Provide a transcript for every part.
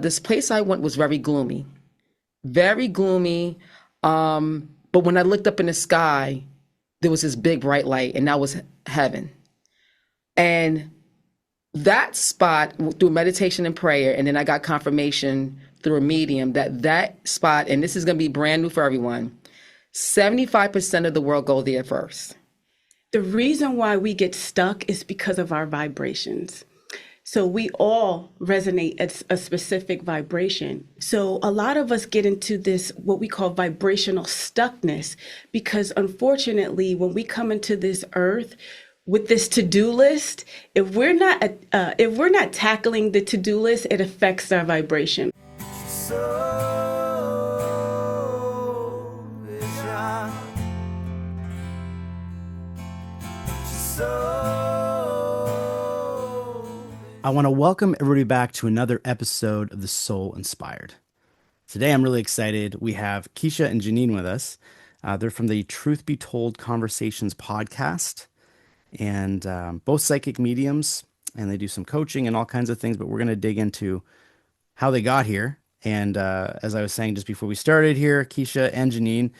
This place I went was very gloomy, very gloomy. But when I looked up in the sky, there was this big bright light, and that was heaven. And that spot, through meditation and prayer, and then I got confirmation through a medium that that spot, and this is going to be brand new for everyone, 75% of the world go there first. The reason why we get stuck is because of our vibrations. So we all resonate at a specific vibration. So a lot of us get into this, what we call vibrational stuckness, because unfortunately, when we come into this earth with this to-do list, if we're not tackling the to-do list, it affects our vibration. I want to welcome everybody back to another episode of The Soul Inspired. Today, I'm really excited. We have Kisha and Janine with us. They're from the Truth Be Told Conversations podcast, and both psychic mediums, and they do some coaching and all kinds of things, but we're going to dig into how they got here. And as I was saying just before we started here, Kisha and Janine,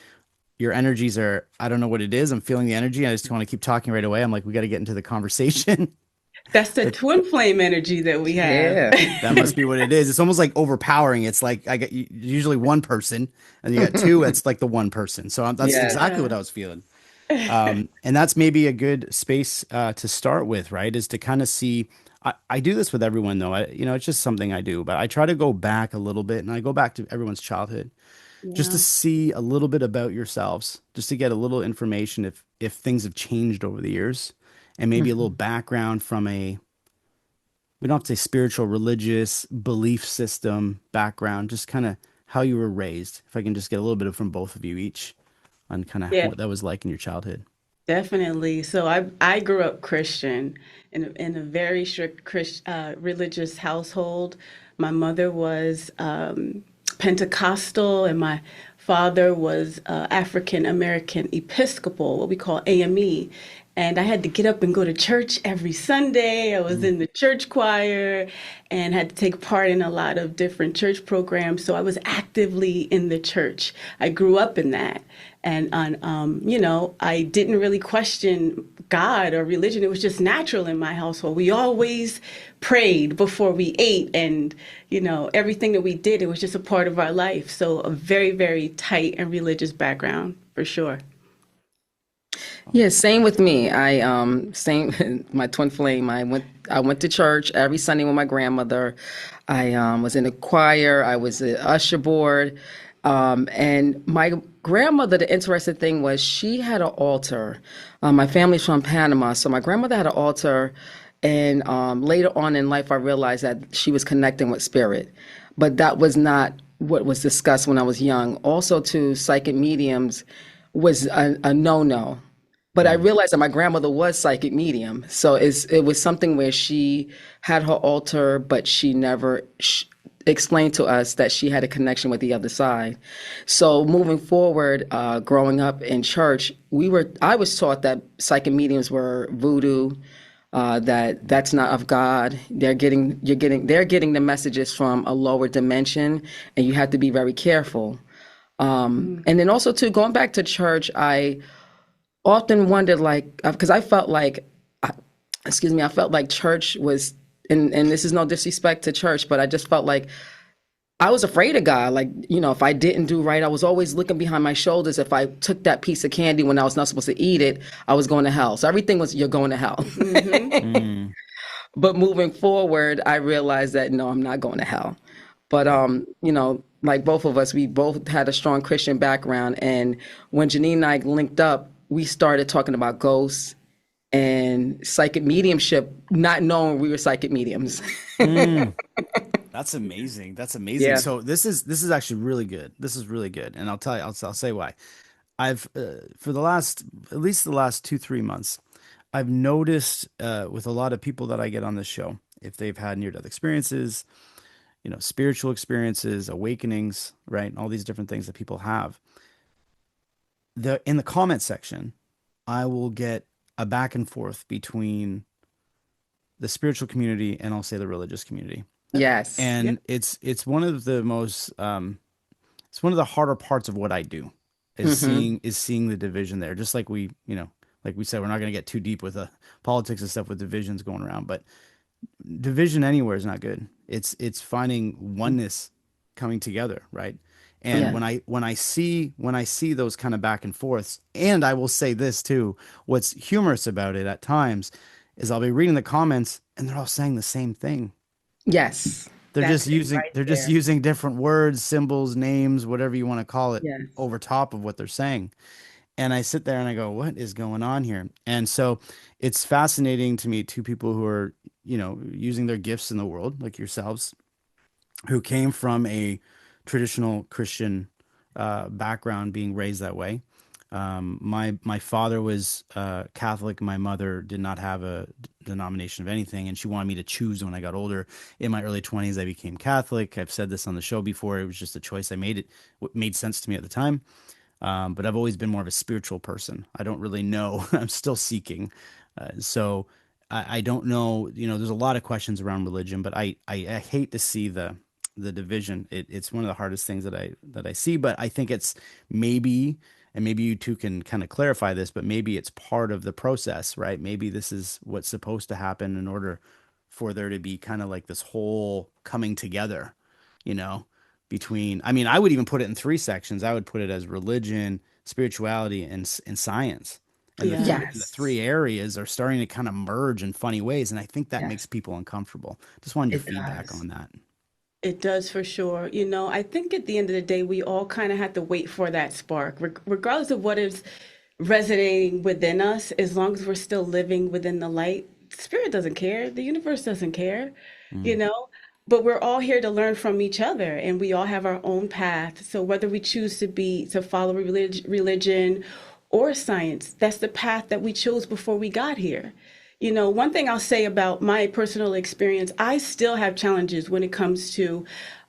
your energies are, I don't know what it is. I'm feeling the energy. I just want to keep talking right away. I'm like, we got to get into the conversation. That's the twin flame energy that we have. Yeah. That must be what it is. It's almost like overpowering. It's like I get usually one person, and you got two. It's like the one person. So that's Yeah. exactly what I was feeling. And that's maybe a good space to start with, right? Is to kind of see. I do this with everyone, though. It's just something I do, but I try to go back a little bit, and I go back to everyone's childhood, just to Yeah. see a little bit about yourselves, just to get a little information if things have changed over the years, and maybe a little background from we don't have to say spiritual, religious belief system background, just kind of how you were raised. If I can just get a little bit of from both of you each on kind of Yeah, what that was like in your childhood. definitely. So I grew up Christian in a very strict religious household. My mother was Pentecostal, and my father was African American Episcopal, what we call AME. And I had to get up and go to church every Sunday. I was in the church choir and had to take part in a lot of different church programs. So I was actively in the church. I grew up in that. And I didn't really question God or religion. It was just natural in my household. We always prayed before we ate, and everything that we did, it was just a part of our life. So a very, very tight and religious background for sure. Yeah, same with me. Same my twin flame. I went to church every Sunday with my grandmother. I was in a choir. I was an usher board. And my grandmother, the interesting thing was she had an altar. My family's from Panama, so my grandmother had an altar. And later on in life, I realized that she was connecting with spirit, but that was not what was discussed when I was young. Also, to psychic mediums was a no-no. But I realized that my grandmother was psychic medium. So it was something where she had her altar, but she never explained to us that she had a connection with the other side. So moving forward, growing up in church, I was taught that psychic mediums were voodoo, that's not of God. They're getting the messages from a lower dimension, and you have to be very careful. And then also too, going back to church, I often wondered, like, because I felt like, I felt like church was, and this is no disrespect to church, but I just felt like I was afraid of God. Like, if I didn't do right, I was always looking behind my shoulders. If I took that piece of candy when I was not supposed to eat it, I was going to hell. So everything was, you're going to hell. Mm. But moving forward, I realized that no, I'm not going to hell. But like both of us, we both had a strong Christian background, and when Janine and I linked up, we started talking about ghosts and psychic mediumship, not knowing we were psychic mediums. Mm. That's amazing. That's amazing. Yeah. So this is actually really good. This is really good, and I'll tell you. I'll say why. I've for at least the last 2-3 months, I've noticed with a lot of people that I get on this show, if they've had near-death experiences, spiritual experiences, awakenings, right? All these different things that people have. In the comment section, I will get a back and forth between the spiritual community and I'll say the religious community. Yes. Yeah. And it's one of the most it's one of the harder parts of what I do Hmm. is seeing the division there. Just like we, like we said, we're not going to get too deep with politics and stuff with divisions going around, but division anywhere is not good. It's finding oneness coming together, right? And Yeah. when I see those kind of back and forths, and I will say this too, what's humorous about it at times is I'll be reading the comments and they're all saying the same thing. Yes. That's it right They're just there. using different words, symbols, names, whatever you want to call it, Yes. over top of what they're saying. And I sit there and I go, what is going on here? And so it's fascinating to meet two people who are, using their gifts in the world, like yourselves, who came from a traditional Christian background, being raised that way. My father was Catholic. My mother did not have a denomination of anything, and she wanted me to choose when I got older. In my early 20s, I became Catholic. I've said this on the show before. It was just a choice I made. What made sense to me at the time. But I've always been more of a spiritual person. I don't really know. I'm still seeking. So I don't know. There's a lot of questions around religion, but I hate to see the division. It's one of the hardest things that I see. But I think it's maybe, and maybe you two can kind of clarify this, but maybe it's part of the process, right? Maybe this is what's supposed to happen in order for there to be kind of like this whole coming together, you know? Between, I mean, I would even put it in three sections. I would put it as religion, spirituality, and science. Yeah. And the Yes. three areas are starting to kind of merge in funny ways, and I think that makes Yes. people uncomfortable. Just wanted your It feedback does. on that. It does for sure. I think at the end of the day, we all kind of have to wait for that spark, regardless of what is resonating within us, as long as we're still living within the light. Spirit doesn't care, the universe doesn't care, you Mm, know? But we're all here to learn from each other, and we all have our own path. So whether we choose to follow religion or science, that's the path that we chose before we got here. One thing I'll say about my personal experience, I still have challenges when it comes to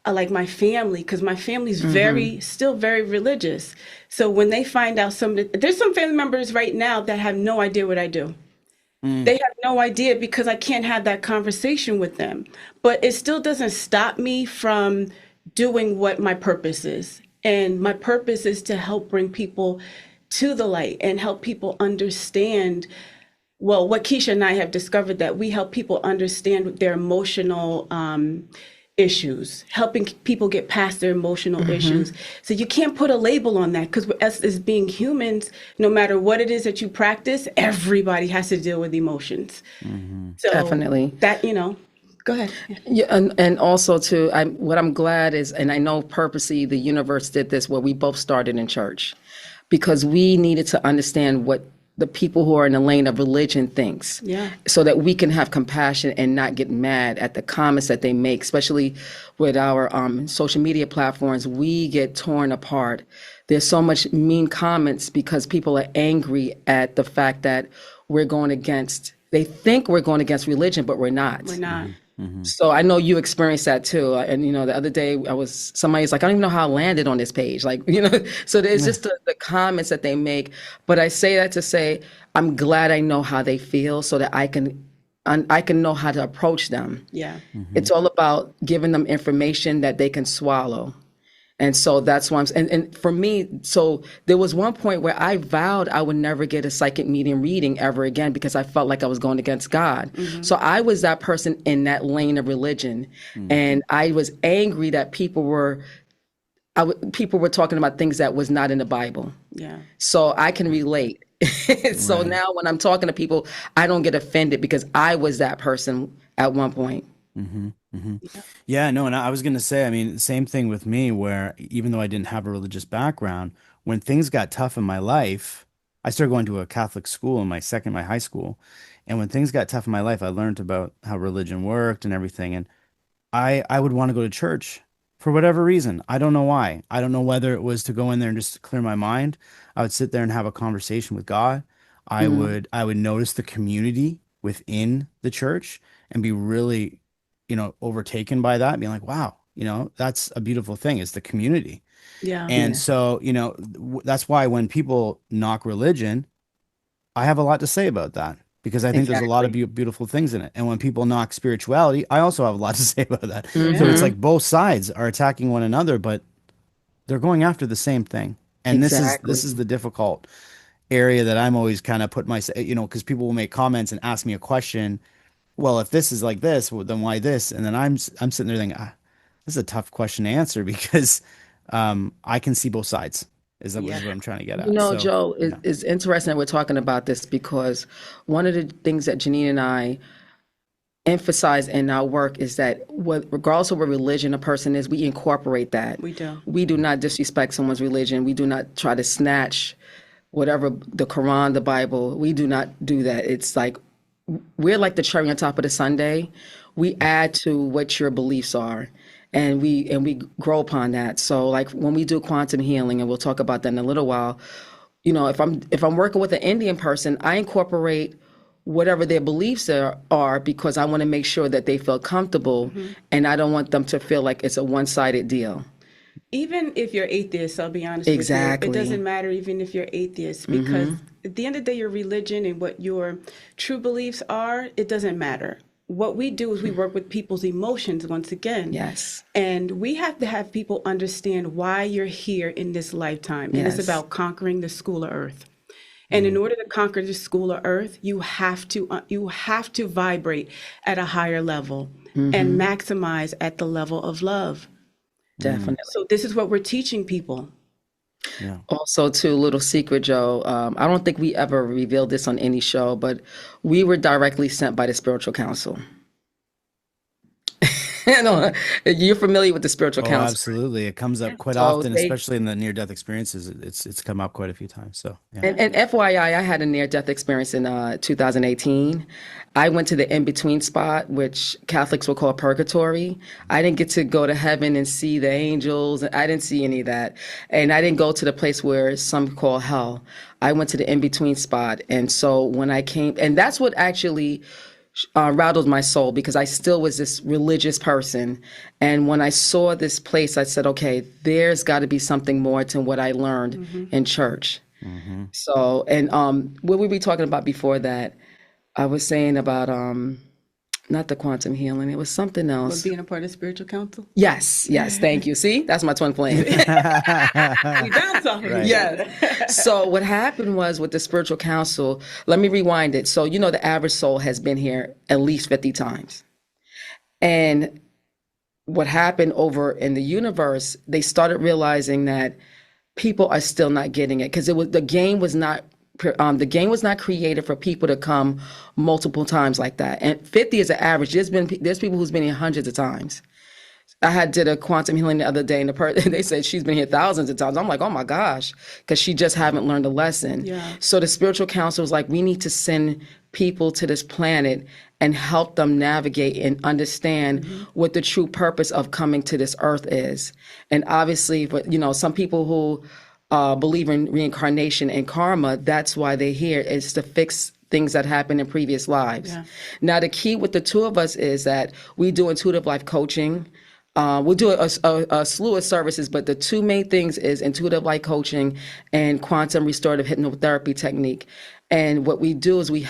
like my family, because my family's Hmm. still very religious. So when they find out there's some family members right now that have no idea what I do. mm, They have no idea because I can't have that conversation with them. But it still doesn't stop me from doing what my purpose is. And my purpose is to help bring people to the light and help people understand, well, what Keisha and I have discovered, that we help people understand their emotional issues, helping people get past their emotional issues. Hmm. So you can't put a label on that, because us as being humans, no matter what it is that you practice, everybody has to deal with emotions. mm-hmm. So Definitely. that, go ahead. Yeah. Yeah, and also too, what I'm glad is, and I know purposely the universe did this where we both started in church, because we needed to understand what the people who are in the lane of religion thinks, Yeah. so that we can have compassion and not get mad at the comments that they make, especially with our social media platforms. We get torn apart. There's so much mean comments because people are angry at the fact that we're going against. They think we're going against religion, but we're We're not. not. Mm-hmm. Mm-hmm. So I know you experienced that too. And the other day somebody's like, I don't even know how I landed on this page. Like, so there's just the comments that they make. But I say that to say, I'm glad I know how they feel so that I can know how to approach them. Yeah. Mm-hmm. It's all about giving them information that they can swallow. And so that's why and for me, so there was one point where I vowed I would never get a psychic medium reading ever again because I felt like I was going against God. Hmm. So I was that person in that lane of religion. And I was angry that people were talking about things that was not in the Bible. Yeah. So I can relate. So Right. now when I'm talking to people, I don't get offended because I was that person at one point. Mm-hmm. Mm-hmm. Yeah. Yeah, no, and I was gonna say, I mean, same thing with me, where even though I didn't have a religious background, when things got tough in my life, I started going to a Catholic school in my high school. And when things got tough in my life, I learned about how religion worked and everything. And I would want to go to church for whatever reason. I don't know why. I don't know whether it was to go in there and just clear my mind. I would sit there and have a conversation with God. Mm, I would notice the community within the church and be really, overtaken by that, being like, wow, that's a beautiful thing, is the community. Yeah. And yeah. so, that's why when people knock religion, I have a lot to say about that. because I think there's a lot of Exactly. beautiful things in it. And when people knock spirituality, I also have a lot to say about that. So Yeah. it's Hmm. like both sides are attacking one another, but they're going after the same thing. And this Exactly. is the difficult area that I'm always kind of put myself, because people will make comments and ask me a question. Well, if this is like this, well, then why this? And then I'm sitting there thinking, this is a tough question to answer because I can see both sides. Is Yeah. what I'm trying to get You at. know, So Joe, yeah. it's interesting that we're talking about this because one of the things that Janine and I emphasize in our work is that regardless of what religion a person is, we incorporate that. We do. We do not disrespect someone's religion. We do not try to snatch whatever the Quran, the Bible. We do not do that. It's like we're like the cherry on top of the sundae. We add to what your beliefs are, and we grow upon that. So like when we do quantum healing, and we'll talk about that in a little while. If I'm working with an Indian person, I incorporate whatever their beliefs are because I want to make sure that they feel comfortable, and I don't want them to feel like it's a one-sided deal. Even if you're atheist, I'll be honest with you, it doesn't Exactly. matter even if you're atheist, because at the end of the day, your religion and what your true beliefs are, it doesn't matter. What we do is we work with people's emotions once again. Yes. And we have to have people understand why you're here in this lifetime. And it's Yes. about conquering the school of earth. And in order to conquer the school of earth, you have to vibrate at a higher level and maximize at the level of love. Definitely. So this is what we're teaching people. Yeah. Also, too, little secret, Joe. I don't think we ever revealed this on any show, but we were directly sent by the spiritual council. No, you're familiar with the spiritual Oh, council. absolutely. It comes up quite So often, they especially in the near-death experiences. It's come up quite a few times. So yeah. and FYI, I had a near-death experience in 2018. I went to the in-between spot, which Catholics will call purgatory. I didn't get to go to heaven and see the angels. I didn't see any of that, and I didn't go to the place where some call hell. I went to the in-between spot, and so when I came, and that's what actually rattled my soul because I still was this religious person. And when I saw this place, I said, okay, there's got to be something more to what I learned in church. Hmm. So, and what we were talking about before that, I was saying about not the quantum healing, it was something But else. being a part of spiritual council, Yes, yes, thank you. See, that's my twin flame. we bounce off of each Right. other. So what happened was with the spiritual council, let me rewind it. So, the average soul has been here at least 50 times. And what happened over in the universe, they started realizing that people are still not getting it because the game was not created for people to come multiple times like that. And 50 is an average. There's people who's been here hundreds of times. Did a quantum healing the other day, and they said she's been here thousands of times. I'm like, oh my gosh, because she just haven't learned a lesson. Yeah. So the spiritual council was like, we need to send people to this planet and help them navigate and understand what the true purpose of coming to this earth is. And obviously, but some people who believe in reincarnation and karma, that's why they're here, is to fix things that happened in previous lives. Yeah. Now, the key with the two of us is that we do intuitive life coaching. We'll do a slew of services, but the two main things is intuitive life coaching and quantum restorative hypnotherapy technique. And what we do is we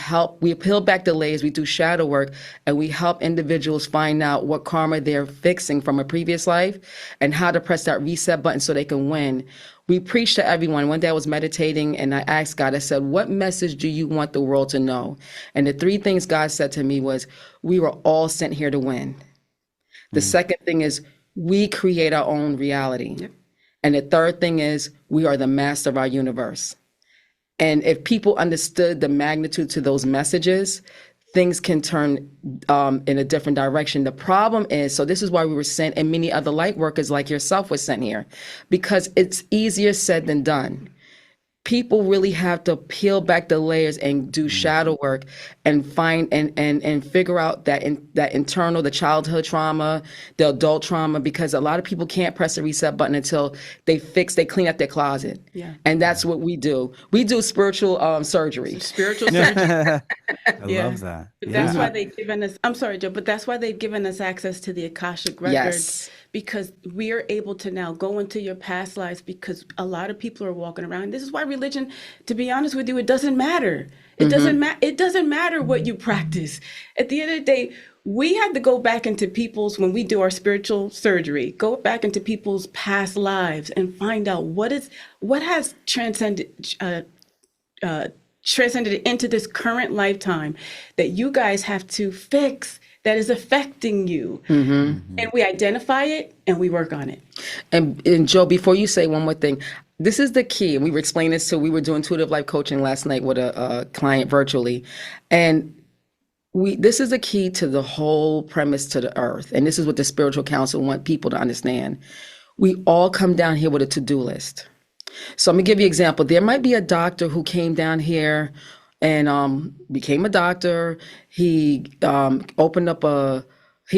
peel back the layers, we do shadow work, and we help individuals find out what karma they're fixing from a previous life and how to press that reset button so they can win. We preach to everyone. One day I was meditating and I asked God, I said, what message do you want the world to know? And the three things God said to me was, we were all sent here to win. The second thing is we create our own reality. Yep. And the third thing is we are the master of our universe. And if people understood the magnitude to those messages, things can turn in a different direction. The problem is, so this is why we were sent, and many other light workers like yourself were sent here, because it's easier said than done. People really have to peel back the layers and do shadow work and find and figure out that internal, the childhood trauma, the adult trauma, because a lot of people can't press the reset button until they clean up their closet. Yeah. And that's what we do. We do spiritual surgery. Spiritual surgery. I Yeah. love that. But that's Yeah. why they've given us, I'm sorry, Joe, but that's why they've given us access to the Akashic records. Yes. Because we are able to now go into your past lives, because a lot of people are walking around. This is why religion, to be honest with you, it doesn't matter. It doesn't matter what you practice. At the end of the day, we have to go back into people's, when we do our spiritual surgery, go back into people's past lives and find out what has uh, transcended into this current lifetime that you guys have to fix, that is affecting you. And we identify it and we work on it. And Joe, before you say one more thing, this is the key. And we were explaining this we were doing intuitive life coaching last night with a client virtually. And this is the key to the whole premise to the earth. And this is what the spiritual council want people to understand. We all come down here with a to-do list. So I'm gonna give you an example. There might be a doctor who came down here and became a doctor. He he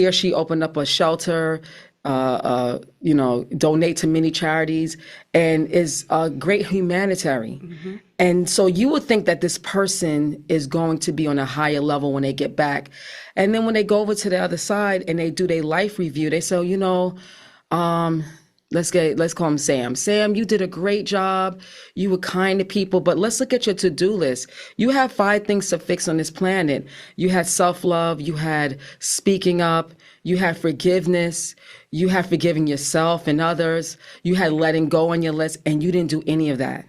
or she opened up a shelter, donate to many charities, and is a great humanitarian. And so you would think that this person is going to be on a higher level when they get back. And then when they go over to the other side and they do their life review, they say, let's call him Sam. Sam, you did a great job. You were kind to people, but let's look at your to-do list. You have 5 things to fix on this planet. You had self-love. You had speaking up. You had forgiveness. You had forgiving yourself and others. You had letting go on your list, and you didn't do any of that.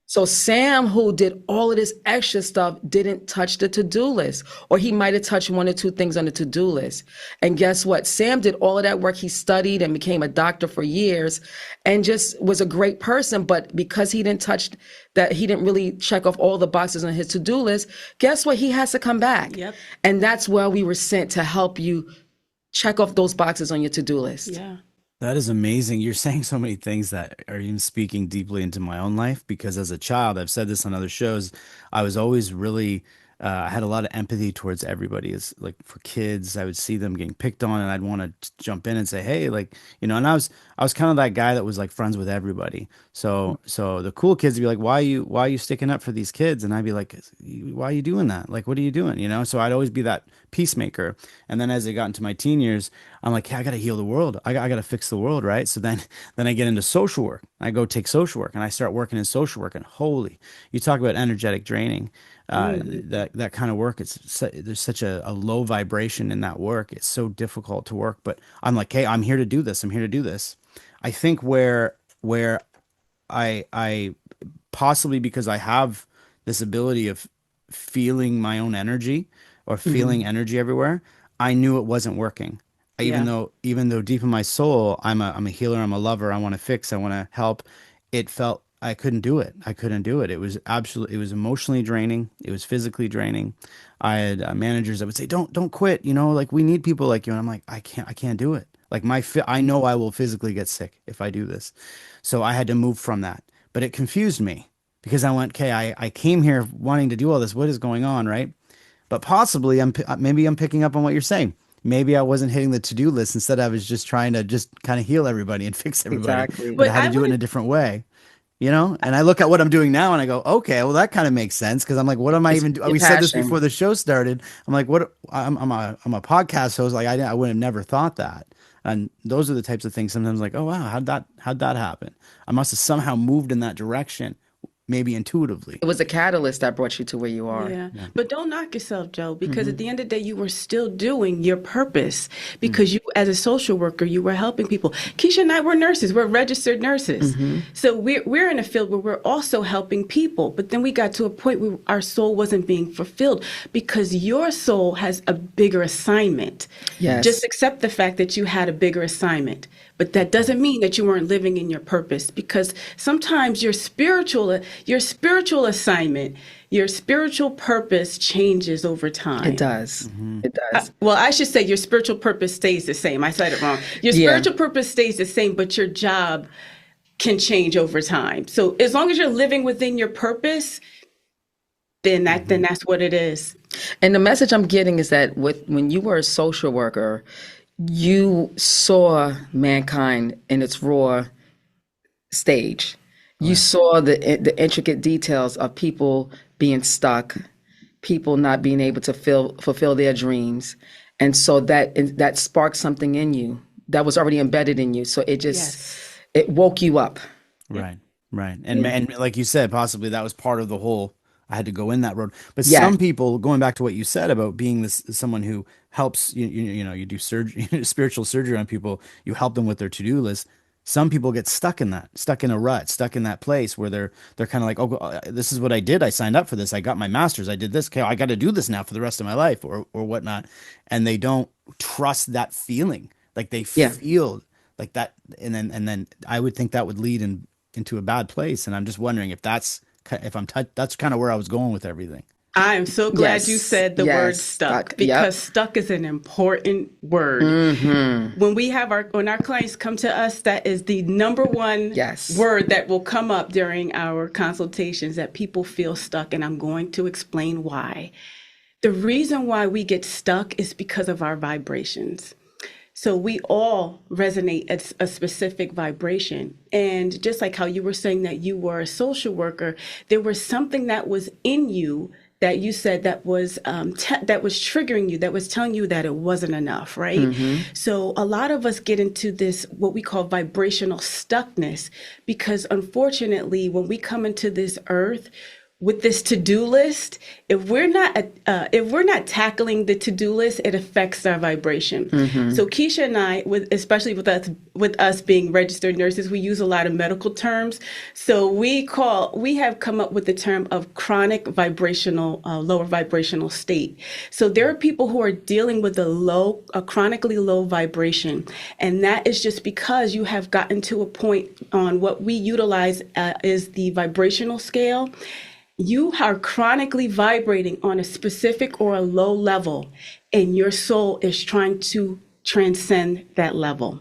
So Sam, who did all of this extra stuff, didn't touch the to-do list, or he might have touched 1 or 2 things on the to-do list. And guess what? Sam did all of that work. He studied and became a doctor for years and just was a great person. But because he didn't touch that, he didn't really check off all the boxes on his to-do list, guess what? He has to come back. Yep. And that's where we were sent, to help you check off those boxes on your to-do list. Yeah. That is amazing. You're saying so many things that are even speaking deeply into my own life, because as a child, I've said this on other shows, I was always really, I had a lot of empathy towards everybody. It's like for kids, I would see them getting picked on and I'd want to jump in and say, hey, and I was kind of that guy that was like friends with everybody. So the cool kids would be like, why are you sticking up for these kids? And I'd be like, why are you doing that? Like, what are you doing? So I'd always be that peacemaker. And then as I got into my teen years, I'm like, hey, I got to heal the world. I got to fix the world, right? So then I get into social work. I go take social work and I start working in social work. And holy, you talk about energetic draining. That kind of work, there's such a low vibration in that work. It's so difficult to work. But I'm like, hey, I'm here to do this. I'm here to do this. I think where I possibly, because I have this ability of feeling my own energy or feeling energy everywhere, I knew it wasn't working. Even though deep in my soul, I'm a healer, I'm a lover, I want to fix, I want to help, it felt I couldn't do it. It was emotionally draining. It was physically draining. I had managers that would say, don't quit. Like, we need people like you. And I'm like, I can't do it. Like I know I will physically get sick if I do this. So I had to move from that, but it confused me because I went, okay, I came here wanting to do all this. What is going on? Right. But possibly maybe I'm picking up on what you're saying. Maybe I wasn't hitting the to-do list. Instead, I was just trying to just kind of heal everybody and fix everybody. Exactly. But I had to do it in a different way. And I look at what I'm doing now and I go, okay, well, that kind of makes sense. Cause I'm like, what am I even doing? We said this before the show started. I'm like, I'm a podcast host. Like I would have never thought that. And those are the types of things sometimes like, oh, wow, how'd that happen? I must have somehow moved in that direction, maybe intuitively. It was a catalyst that brought you to where you are. Yeah. But don't knock yourself, Joe, because at the end of the day, you were still doing your purpose because you, as a social worker, you were helping people. Kisha and I were nurses. We're registered nurses. So we're in a field where we're also helping people. But then we got to a point where our soul wasn't being fulfilled because your soul has a bigger assignment. Yes. Just accept the fact that you had a bigger assignment. But that doesn't mean that you weren't living in your purpose, because sometimes your spiritual assignment, your spiritual purpose changes over time. It does. It does. Well, I should say your spiritual purpose stays the same. I said it wrong. Your spiritual purpose stays the same, but your job can change over time. So as long as you're living within your purpose, then that's what it is. And the message I'm getting is that when you were a social worker, you saw mankind in its raw stage. You saw the intricate details of people being stuck, people not being able to fulfill their dreams. And so that sparked something in you that was already embedded in you. So it just, it woke you up. Right. And like you said, possibly that was part of the whole I had to go in that road. But Yeah. some people, going back to what you said about being this someone who helps, you know, you do surgery, spiritual surgery on people, you help them with their to-do list. Some people get stuck in that, stuck in a rut, stuck in that place where they're kind of like, oh, this is what I did. I signed up for this. I got my master's. I did this. Okay, I got to do this now for the rest of my life, or whatnot. And they don't trust that feeling. Like they Yeah. feel like that, and then I would think that would lead into a bad place. And I'm just wondering if that's if that's kind of where I was going with everything. I am so glad you Yes. said the word Yes. stuck, Stuck. because Yep. stuck is an important word. When our clients come to us, that is the number one Yes. word that will come up during our consultations, that people feel stuck, and I'm going to explain why. The reason why we get stuck is because of our vibrations. So we all resonate at a specific vibration. And just like how you were saying that you were a social worker, there was something that was in you that you said that was that was triggering you, that was telling you that it wasn't enough, right? So a lot of us get into this what we call vibrational stuckness, because unfortunately, when we come into this earth with this to-do list, if we're not tackling the to-do list, it affects our vibration. So Kisha and I, especially with us being registered nurses, we use a lot of medical terms. So we have come up with the term of chronic vibrational, lower vibrational state. So there are people who are dealing with a chronically low vibration, and that is just because you have gotten to a point on what we utilize is the vibrational scale. You are chronically vibrating on a specific or a low level, and your soul is trying to transcend that level.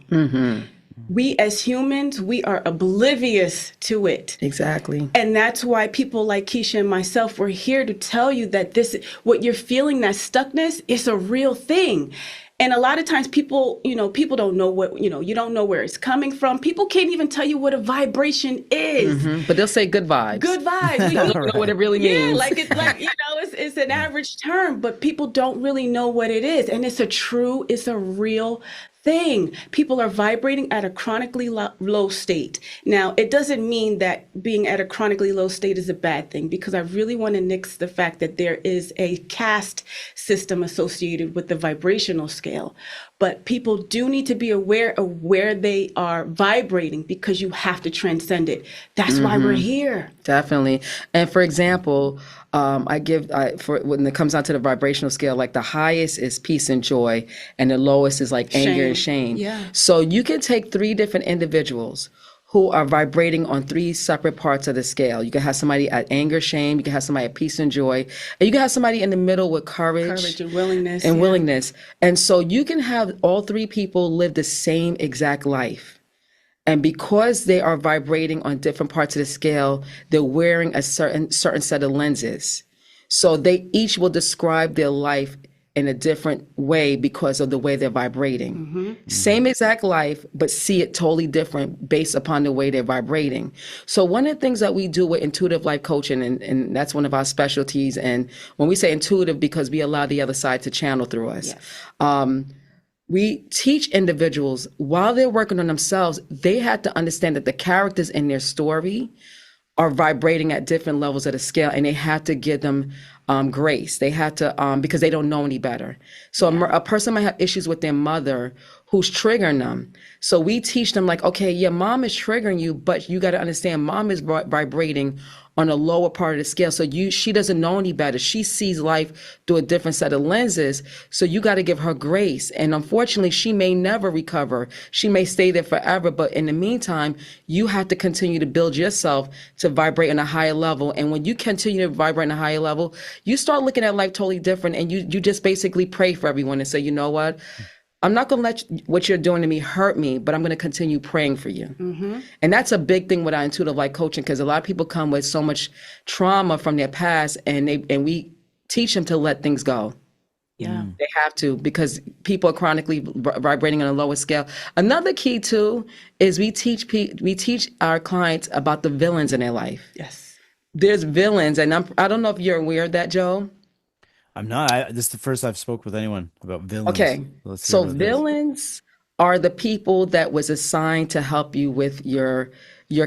We as humans, we are oblivious to it. Exactly. And that's why people like Kisha and myself, we're here to tell you that what you're feeling, that stuckness, is a real thing. And a lot of times people don't know you don't know where it's coming from. People can't even tell you what a vibration is. But they'll say good vibes. Good vibes. Don't even know what it really means. It's an average term, but people don't really know what it is. And it's a real thing. People are vibrating at a chronically low state. Now, it doesn't mean that being at a chronically low state is a bad thing, because I really want to nix the fact that there is a caste system associated with the vibrational scale. But people do need to be aware of where they are vibrating, because you have to transcend it. That's why we're here. Definitely. And for example, for when it comes down to the vibrational scale, like the highest is peace and joy, and the lowest is like anger and shame. Yeah. So you can take three different individuals who are vibrating on three separate parts of the scale. You can have somebody at anger, shame. You can have somebody at peace and joy. And you can have somebody in the middle with courage and willingness. And willingness. And so you can have all three people live the same exact life. And because they are vibrating on different parts of the scale, they're wearing a certain set of lenses. So they each will describe their life in a different way because of the way they're vibrating. Same exact life, but see it totally different based upon the way they're vibrating. So one of the things that we do with intuitive life coaching, and that's one of our specialties, and when we say intuitive, because we allow the other side to channel through us. Yes. We teach individuals, while they're working on themselves, they have to understand that the characters in their story are vibrating at different levels of the scale, and they have to give them grace. They have to, because they don't know any better. So a person might have issues with their mother who's triggering them. So we teach them, like, okay, your mom is triggering you, but you got to understand mom is vibrating on a lower part of the scale. So she doesn't know any better. She sees life through a different set of lenses. So you got to give her grace. And unfortunately, she may never recover. She may stay there forever. But in the meantime, you have to continue to build yourself to vibrate on a higher level. And when you continue to vibrate on a higher level, you start looking at life totally different. And you just basically pray for everyone and say, you know what? I'm not going to let what you're doing to me hurt me, but I'm going to continue praying for you. And that's a big thing with our intuitive life coaching, because a lot of people come with so much trauma from their past, and we teach them to let things go. Yeah. They have to, because people are chronically vibrating on a lower scale. Another key too is we teach our clients about the villains in their life. Yes. There's villains, and I don't know if you're aware of that, Joe. I'm not. This is the first I've spoke with anyone about villains. Okay. So villains are the people that was assigned to help you with your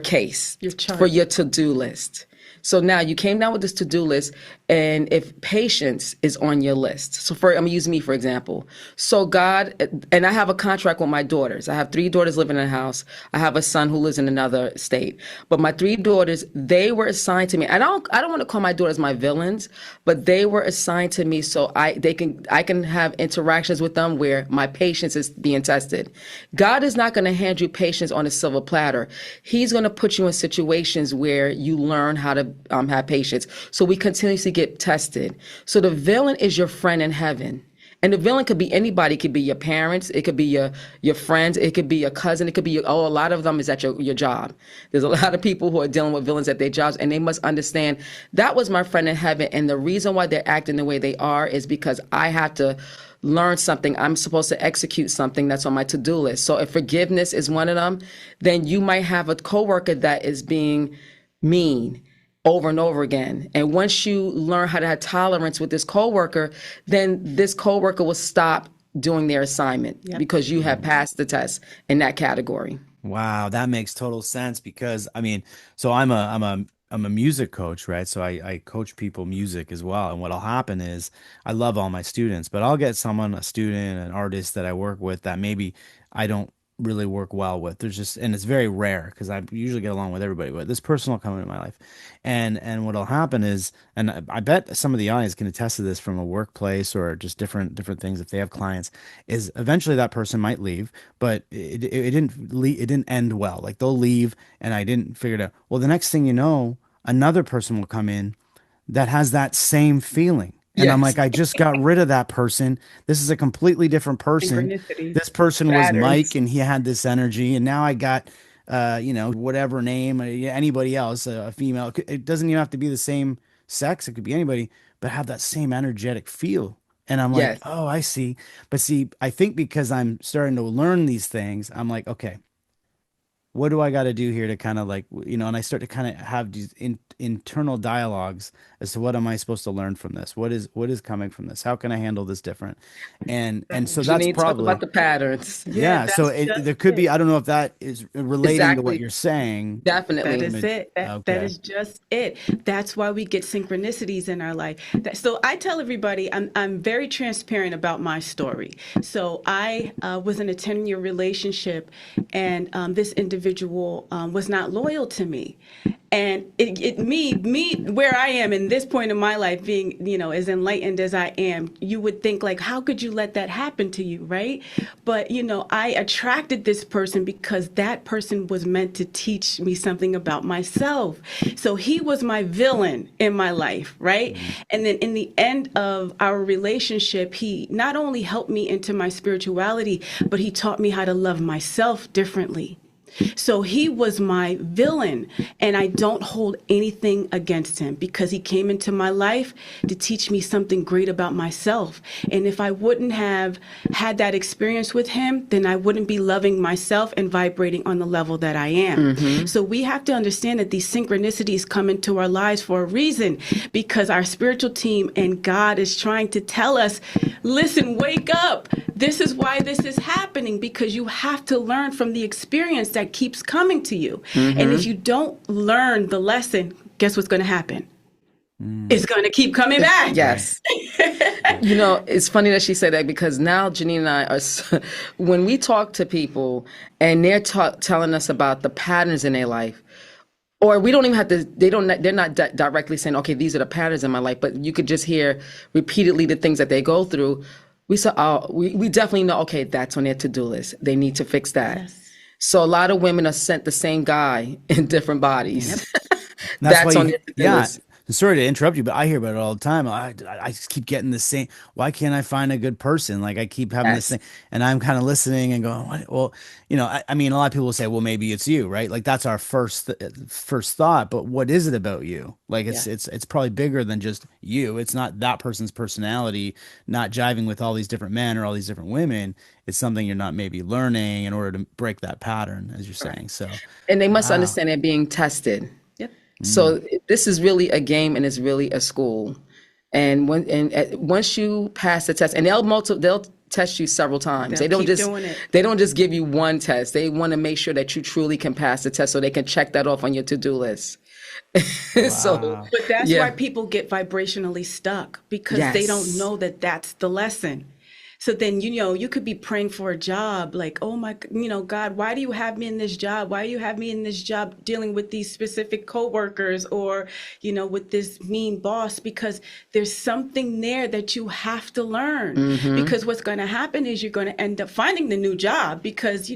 case, Your chart. for your to-do list. So now you came down with this to-do list, and if patience is on your list. So I'm gonna use me for example. So God, and I have a contract with my daughters. I have 3 daughters living in a house. I have a son who lives in another state. But my 3 daughters, they were assigned to me. I don't want to call my daughters my villains, but they were assigned to me so I can have interactions with them where my patience is being tested. God is not going to hand you patience on a silver platter. He's going to put you in situations where you learn how to have patience. So we continuously get tested. So the villain is your friend in heaven. And the villain could be anybody. It could be your parents. It could be your friends. It could be your cousin. It could be, a lot of them is at your job. There's a lot of people who are dealing with villains at their jobs, and they must understand that was my friend in heaven. And the reason why they're acting the way they are is because I have to learn something. I'm supposed to execute something that's on my to-do list. So if forgiveness is one of them, then you might have a coworker that is being mean over and over again. And once you learn how to have tolerance with this coworker, then this coworker will stop doing their assignment because you have passed the test in that category. Wow, that makes total sense because I mean, so I'm a music coach, right? So I coach people music as well. And what'll happen is I love all my students, but I'll get a student, an artist that I work with that maybe I don't really work well with. There's just, and it's very rare because I usually get along with everybody, but this person will come into my life. And what'll happen is, and I bet some of the audience can attest to this from a workplace or just different things if they have clients, is eventually that person might leave, but it didn't end well. Like they'll leave and I didn't figure it out. Well, the next thing you know, another person will come in that has that same feeling. And I'm Yes. like, I just got rid of that person. This is a completely different person. Synchronicities, This person was Mike Patterns. and he had this energy. And now I got, whatever name, anybody else, a female. It doesn't even have to be the same sex. It could be anybody, but have that same energetic feel. And I'm like, Yes. oh, I see. But see, I think because I'm starting to learn these things, I'm like, okay, what do I got to do here to kind of like, and I start to kind of have these internal dialogues as to what am I supposed to learn from this? What is coming from this? How can I handle this different? And so that's Janine, talk probably, about the patterns. yeah, yeah. So that's just there could be, it. I don't know if that is relating to what Exactly. you're saying. That Definitely. is it. That Okay. is just it. That's why we get synchronicities in our life. So I tell everybody I'm very transparent about my story. So I was in a 10-year relationship, and this individual was not loyal to me. And me where I am in this point in my life, being as enlightened as I am, you would think like, how could you let that happen to you, right? But I attracted this person because that person was meant to teach me something about myself. So he was my villain in my life, right? And then in the end of our relationship, he not only helped me into my spirituality, but he taught me how to love myself differently. So he was my villain, and I don't hold anything against him because he came into my life to teach me something great about myself. And if I wouldn't have had that experience with him, then I wouldn't be loving myself and vibrating on the level that I am. So we have to understand that these synchronicities come into our lives for a reason, because our spiritual team and God is trying to tell us, listen, wake up. This is why this is happening, because you have to learn from the experience that keeps coming to you. And if you don't learn the lesson, guess what's going to happen? It's going to keep coming back. Yes. It's funny that she said that because now Janine and I are, when we talk to people and they're telling us about the patterns in their life, or we don't even have to, they're not directly saying, okay, these are the patterns in my life, but you could just hear repeatedly the things that they go through. We definitely know, okay, that's on their to-do list. They need to fix that. Yes. So a lot of women are sent the same guy in different bodies. That's why That's on their to-do list. sorry to interrupt you, but I hear about it all the time. I just keep getting the same. Why can't I find a good person? Like I keep having this Yes. thing, and I'm kind of listening and going, what? Well, I mean, a lot of people will say, well, maybe it's you, right? Like that's our first thought. But what is it about you? Like Yeah. it's probably bigger than just you. It's not that person's personality not jiving with all these different men or all these different women. It's something you're not maybe learning in order to break that pattern, as you're saying. So, And they must wow. understand they're being tested. Yep. So this is really a game and it's really a school. And once you pass the test, and they'll test you several times. They'll keep doing it. They don't just give you one test. They want to make sure that you truly can pass the test so they can check that off on your to-do list. So, Wow. But that's why yeah. people get vibrationally stuck, because they don't Yes. know that that's the lesson. So then, you could be praying for a job, like, oh my, God, why do you have me in this job? Why do you have me in this job dealing with these specific coworkers, or, with this mean boss? Because there's something there that you have to learn. Because what's going to happen is you're going to end up finding the new job, because,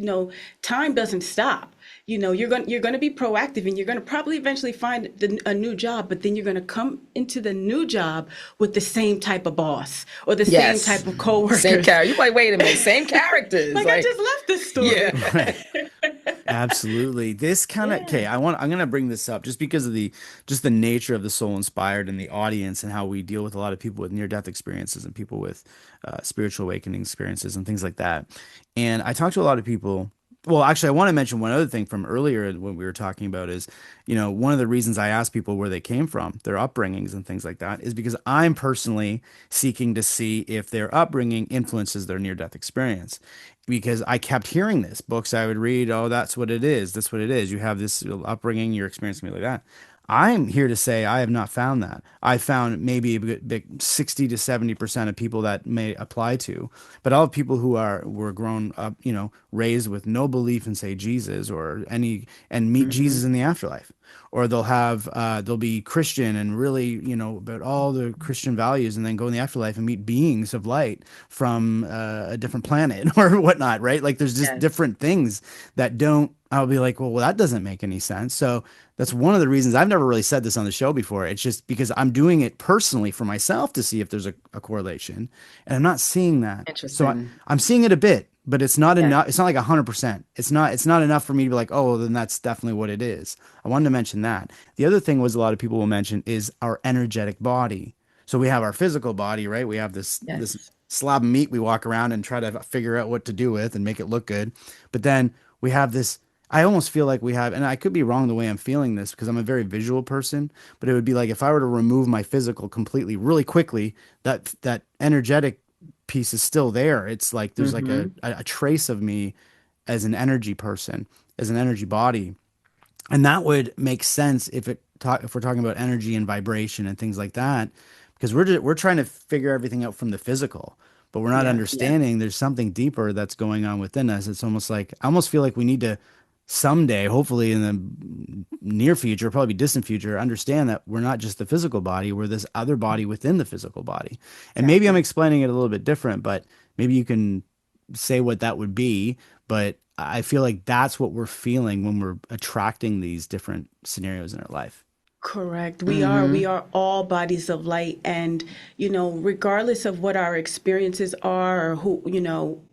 time doesn't stop. You're going to be proactive, and you're going to probably eventually find a new job, but then you're going to come into the new job with the same type of boss or the same Yes. type of coworkers. Same character. You're like, wait a minute, same characters. Like, I just left this store. Yeah. Absolutely. This kind of, okay, I'm going to bring this up just because of just the nature of the Soul Inspired and the audience, and how we deal with a lot of people with near-death experiences and people with spiritual awakening experiences and things like that. And I talk to a lot of people. Well, actually, I want to mention one other thing from earlier when we were talking about is, one of the reasons I ask people where they came from, their upbringings and things like that, is because I'm personally seeking to see if their upbringing influences their near-death experience. Because I kept hearing this, books I would read, oh, that's what it is. That's what it is. You have this upbringing, you're experiencing it like that. I'm here to say I have not found that. I found maybe a big 60 to 70% of people that may apply to, but all people who were grown up, raised with no belief in, say, Jesus or and meet Jesus in the afterlife, or they'll be Christian and really, about all the Christian values, and then go in the afterlife and meet beings of light from a different planet or whatnot, right? Like there's just different things that I'll be like, well, that doesn't make any sense. So that's one of the reasons I've never really said this on the show before. It's just because I'm doing it personally for myself to see if there's a correlation, and I'm not seeing that. So Interesting. I'm seeing it a bit, but it's not Yeah. enough. It's not like 100%. It's not enough for me to be like, oh, well, then that's definitely what it is. I wanted to mention that. The other thing was a lot of people will mention is our energetic body. So we have our physical body, right? We have this Yes. slab of meat we walk around and try to figure out what to do with and make it look good. But then we have this, I almost feel like we have, and I could be wrong the way I'm feeling this because I'm a very visual person, but it would be like if I were to remove my physical completely really quickly, that energetic piece is still there. It's like there's like a trace of me as an energy person, as an energy body. And that would make sense if we're talking about energy and vibration and things like that, because we're trying to figure everything out from the physical, but we're not Yeah. understanding there's something deeper that's going on within us. It's almost like I almost feel like we need to someday, hopefully in the near future, probably distant future, understand that we're not just the physical body, we're this other body within the physical body. And maybe I'm explaining it a little bit different, but maybe you can say what that would be. But I feel like that's what we're feeling when we're attracting these different scenarios in our life. Correct. We are all bodies of light, and regardless of what our experiences are, or who,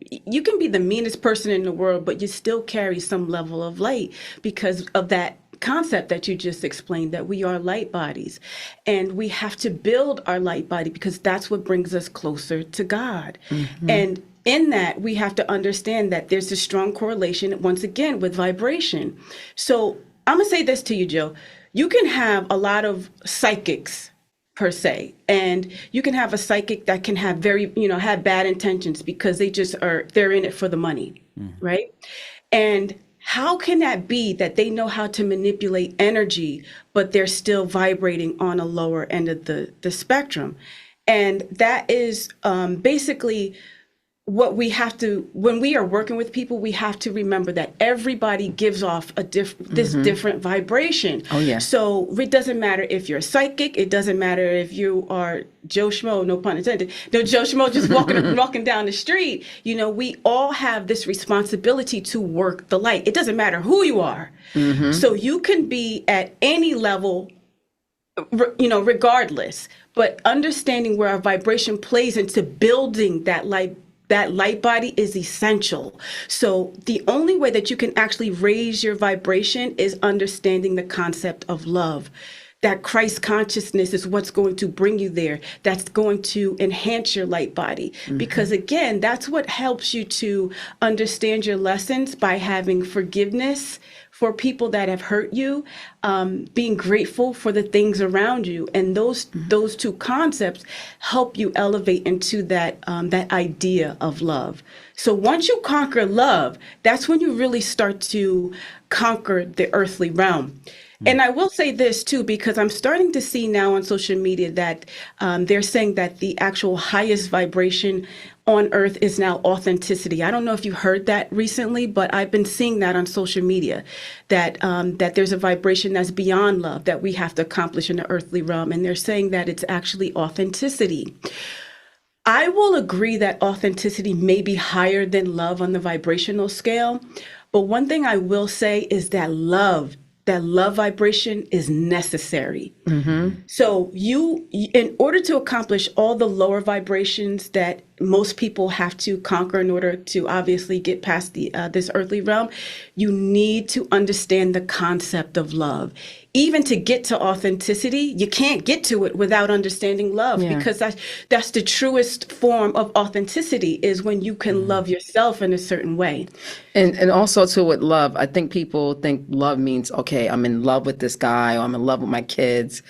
you can be the meanest person in the world, but you still carry some level of light because of that concept that you just explained, that we are light bodies, and we have to build our light body because that's what brings us closer to God. And in that, we have to understand that there's a strong correlation, once again, with vibration. So I'm going to say this to you, Joe. You can have a lot of psychics per se, and you can have a psychic that can have have bad intentions because they're in it for the money, right? And how can that be that they know how to manipulate energy, but they're still vibrating on a lower end of the spectrum? And that is basically what we have to, when we are working with people, we have to remember that everybody gives off this different vibration. Oh, yeah. So it doesn't matter if you're psychic. It doesn't matter if you are Joe Schmo, no pun intended. No, Joe Schmo just walking down the street. We all have this responsibility to work the light. It doesn't matter who you are. So you can be at any level, regardless, but understanding where our vibration plays into building that light body is essential. So the only way that you can actually raise your vibration is understanding the concept of love. that Christ consciousness is what's going to bring you there. That's going to enhance your light body. Because again, that's what helps you to understand your lessons, by having forgiveness for people that have hurt you, being grateful for the things around you. And those two concepts help you elevate into that idea of love. So once you conquer love, that's when you really start to conquer the earthly realm. And I will say this too, because I'm starting to see now on social media that they're saying that the actual highest vibration on earth is now authenticity. I don't know if you heard that recently, but I've been seeing that on social media, that that there's a vibration that's beyond love that we have to accomplish in the earthly realm. And they're saying that it's actually authenticity. I will agree that authenticity may be higher than love on the vibrational scale. But one thing I will say is that love vibration is necessary. So in order to accomplish all the lower vibrations that most people have to conquer in order to obviously get past this earthly realm, you need to understand the concept of love. Even to get to authenticity, you can't get to it without understanding love, because that's the truest form of authenticity, is when you can love yourself in a certain way. And also too with love, I think people think love means, okay, I'm in love with this guy, or I'm in love with my kids.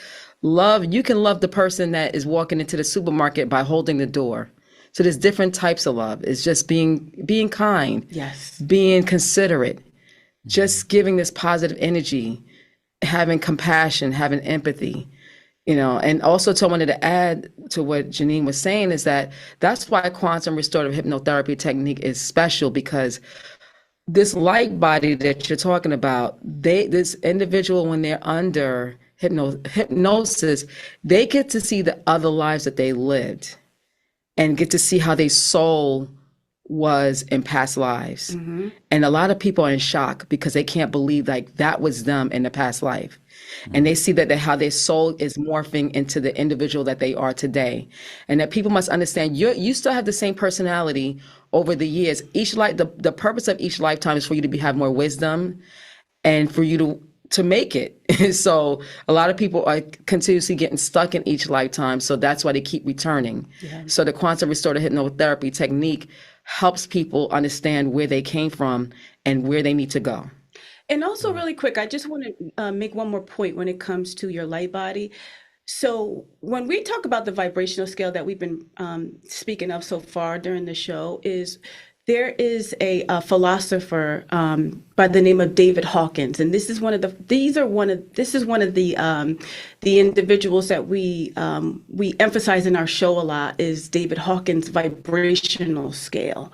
Love, you can love the person that is walking into the supermarket by holding the door. So there's different types of love. It's just being kind, being considerate, just giving this positive energy, having compassion, having empathy, and also I wanted to add to what Janine was saying is that's why quantum restorative hypnotherapy technique is special, because this light body that you're talking about, this individual, when they're under hypnosis, they get to see the other lives that they lived and get to see how their soul was in past lives. And a lot of people are in shock because they can't believe like that was them in the past life. And they see that how their soul is morphing into the individual that they are today. And that people must understand you still have the same personality over the years. Each the purpose of each lifetime is for you to have more wisdom and for you to make it. So a lot of people are continuously getting stuck in each lifetime. So that's why they keep returning. So the quantum restorative hypnotherapy technique helps people understand where they came from and where they need to go. And also really quick, I just want to make one more point when it comes to your light body. So when we talk about the vibrational scale that we've been speaking of so far during the show, there is a philosopher by the name of David Hawkins, and this is one of the individuals that we emphasize in our show a lot, is David Hawkins' vibrational scale.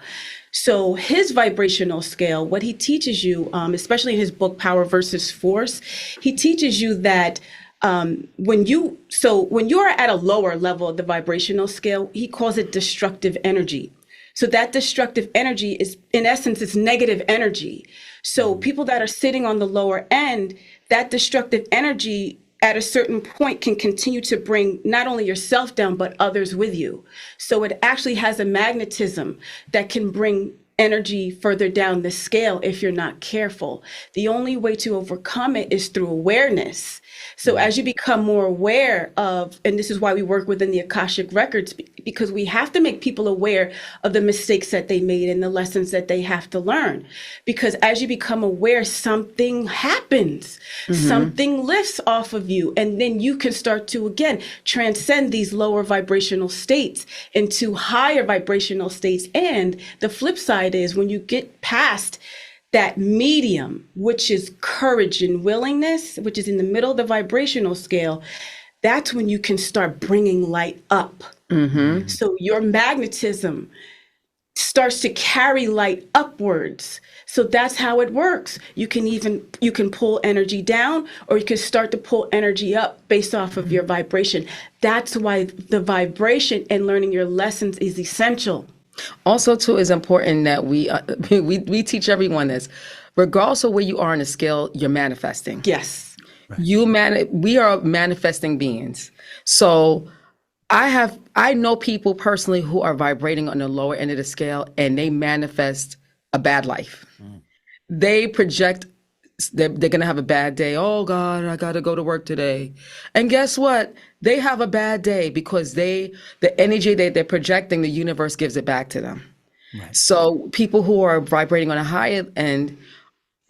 So his vibrational scale, what he teaches you, especially in his book Power versus Force, he teaches you that when you are at a lower level of the vibrational scale, he calls it destructive energy. So that destructive energy is, in essence, it's negative energy. So people that are sitting on the lower end, that destructive energy at a certain point can continue to bring not only yourself down, but others with you. So it actually has a magnetism that can bring energy further down the scale if you're not careful. The only way to overcome it is through awareness. So as you become more aware of, and this is why we work within the Akashic Records, because we have to make people aware of the mistakes that they made and the lessons that they have to learn. Because as you become aware, something happens, something lifts off of you, and then you can start to, again, transcend these lower vibrational states into higher vibrational states. And the flip side is when you get past that medium, which is courage and willingness, which is in the middle of the vibrational scale, that's when you can start bringing light up. So your magnetism starts to carry light upwards. So that's how it works. You can pull energy down, or you can start to pull energy up based off of your vibration. That's why the vibration and learning your lessons is essential. Also, too, is important that we teach everyone this. Regardless of where you are on the scale, you're manifesting. Yes. We are manifesting beings. So I know people personally who are vibrating on the lower end of the scale, and they manifest a bad life. They project they're going to have a bad day. Oh God, I got to go to work today. And guess what? They have a bad day because the energy they're projecting, the universe gives it back to them. Right. So people who are vibrating on a higher end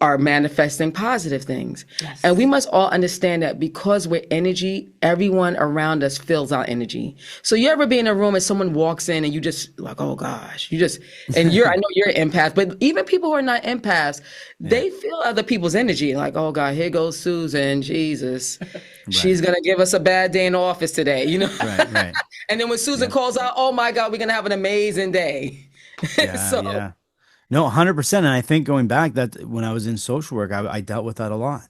are manifesting positive things. And we Yes. must all understand that because we're energy, everyone around us feels our energy. So you ever be in a room and someone walks in and you just like, oh gosh, I know you're an empath, but even people who are not empaths, Yeah. they feel other people's energy. Like, oh God, here goes Susan, Jesus. Right. She's going to give us a bad day in the office today, Right. Right. And then when Susan Yep. calls out, oh my God, we're going to have an amazing day. Yeah. So, Yeah. No, 100%. And I think going back that when I was in social work, I dealt with that a lot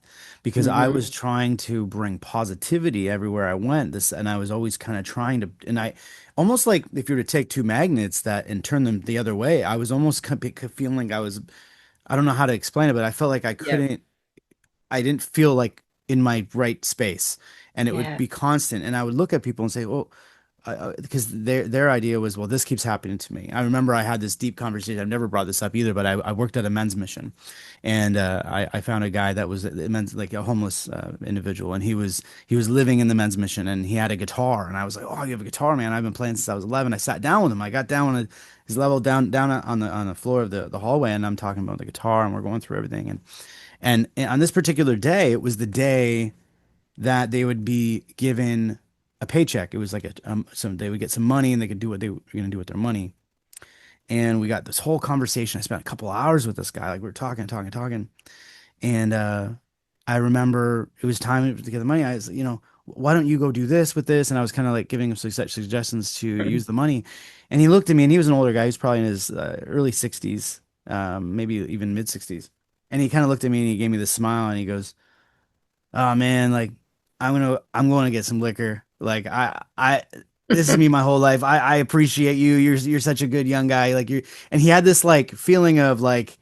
because I was mhm, trying to bring positivity everywhere I went. And I was always kind of trying to, and I almost like if you were to take two magnets that and turn them the other way, I was almost feeling like I don't know how to explain it, but I felt like yeah, I didn't feel like in my right space, and it would Yeah. be constant. And I would look at people and say, "Well," because their idea was, "Well, this keeps happening to me." I remember I had this deep conversation. I've never brought this up either, but I worked at a men's mission, and I found a guy that was a men's like a homeless individual, and he was living in the men's mission, and he had a guitar, and I was like, "Oh, you have a guitar, man? I've been playing since I was 11." I sat down with him. I got down on his level down on the floor of the hallway, and I'm talking about the guitar, and we're going through everything, and on this particular day, it was the day that they would be given a paycheck. It was like they would get some money and they could do what they were going to do with their money. And we got this whole conversation. I spent a couple of hours with this guy. Like we were talking, talking, talking. And I remember it was time to get the money. I was, why don't you go do this with this? And I was kind of like giving him some such suggestions to use the money. And he looked at me, and he was an older guy. He was probably in his early 60s, maybe even mid 60s. And he kind of looked at me and he gave me this smile and he goes, "Oh man, like I'm going to get some liquor. Like this is me my whole life. I appreciate you. You're such a good young guy. Like you." And he had this like feeling of like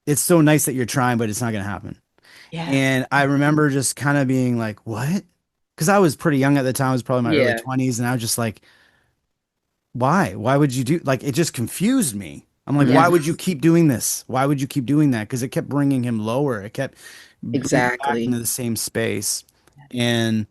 it's so nice that you're trying, but it's not gonna happen. Yes. And I remember just kind of being like, what? Because I was pretty young at the time. I was probably in my early yeah, 20s, and I was just like, why? Why would you do like it just confused me. I'm like, yeah, why would you keep doing this? Why would you keep doing that? Because it kept bringing him lower. It kept bringing him back exactly. into the same space. And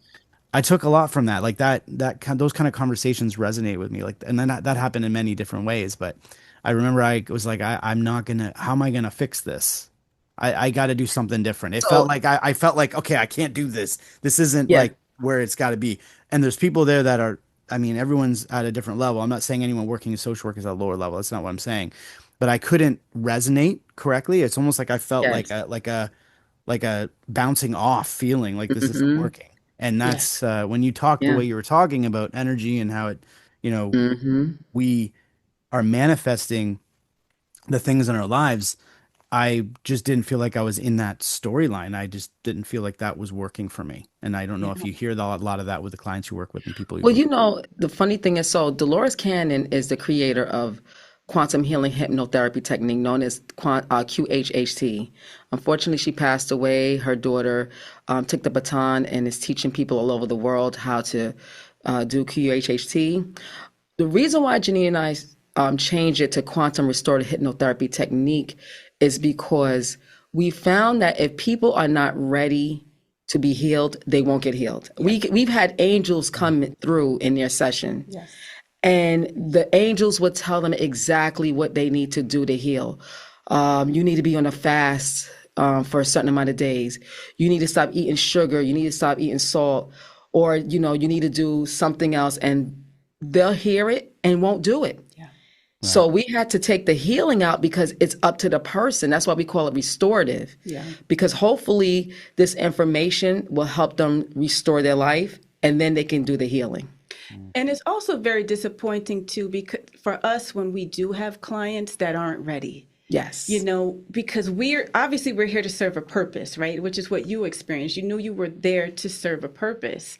I took a lot from that. Like those kind of conversations resonate with me. Like, and then that happened in many different ways. But I remember I was like, I'm not gonna. How am I gonna fix this? I got to do something different. It felt So, like I felt like, okay, I can't do this. This isn't yeah. like where it's got to be. And there's people there that are. I mean, everyone's at a different level. I'm not saying anyone working in social work is at a lower level. That's not what I'm saying. But I couldn't resonate correctly. It's almost like I felt like Yes. a bouncing off feeling like this isn't Mhm. working. And Yes. that's when you talk the Yeah. way you were talking about energy and how it, you know, Mhm. we are manifesting the things in our lives. I just didn't feel like I was in that storyline. I just didn't feel like that was working for me. And I don't know Yeah. if you hear a lot of that with the clients you work with and people you Well, work with. the funny thing is, so Dolores Cannon is the creator of Quantum Healing Hypnotherapy Technique, known as QHHT. Unfortunately, she passed away. Her daughter took the baton and is teaching people all over the world how to do QHHT. The reason why Janine and I changed it to Quantum Restorative Hypnotherapy Technique is because we found that if people are not ready to be healed, they won't get healed. Yes. We've had angels come through in their session, Yes. and the angels would tell them exactly what they need to do to heal. You need to be on a fast for a certain amount of days. You need to stop eating sugar. You need to stop eating salt, or you need to do something else, and they'll hear it and won't do it. Yeah. Right. So we had to take the healing out because it's up to the person. That's why we call it restorative, Yeah. because hopefully this information will help them restore their life and then they can do the healing. And it's also very disappointing too, because for us, when we do have clients that aren't ready, Yes. because we're here to serve a purpose, right? Which is what you experienced. You knew you were there to serve a purpose.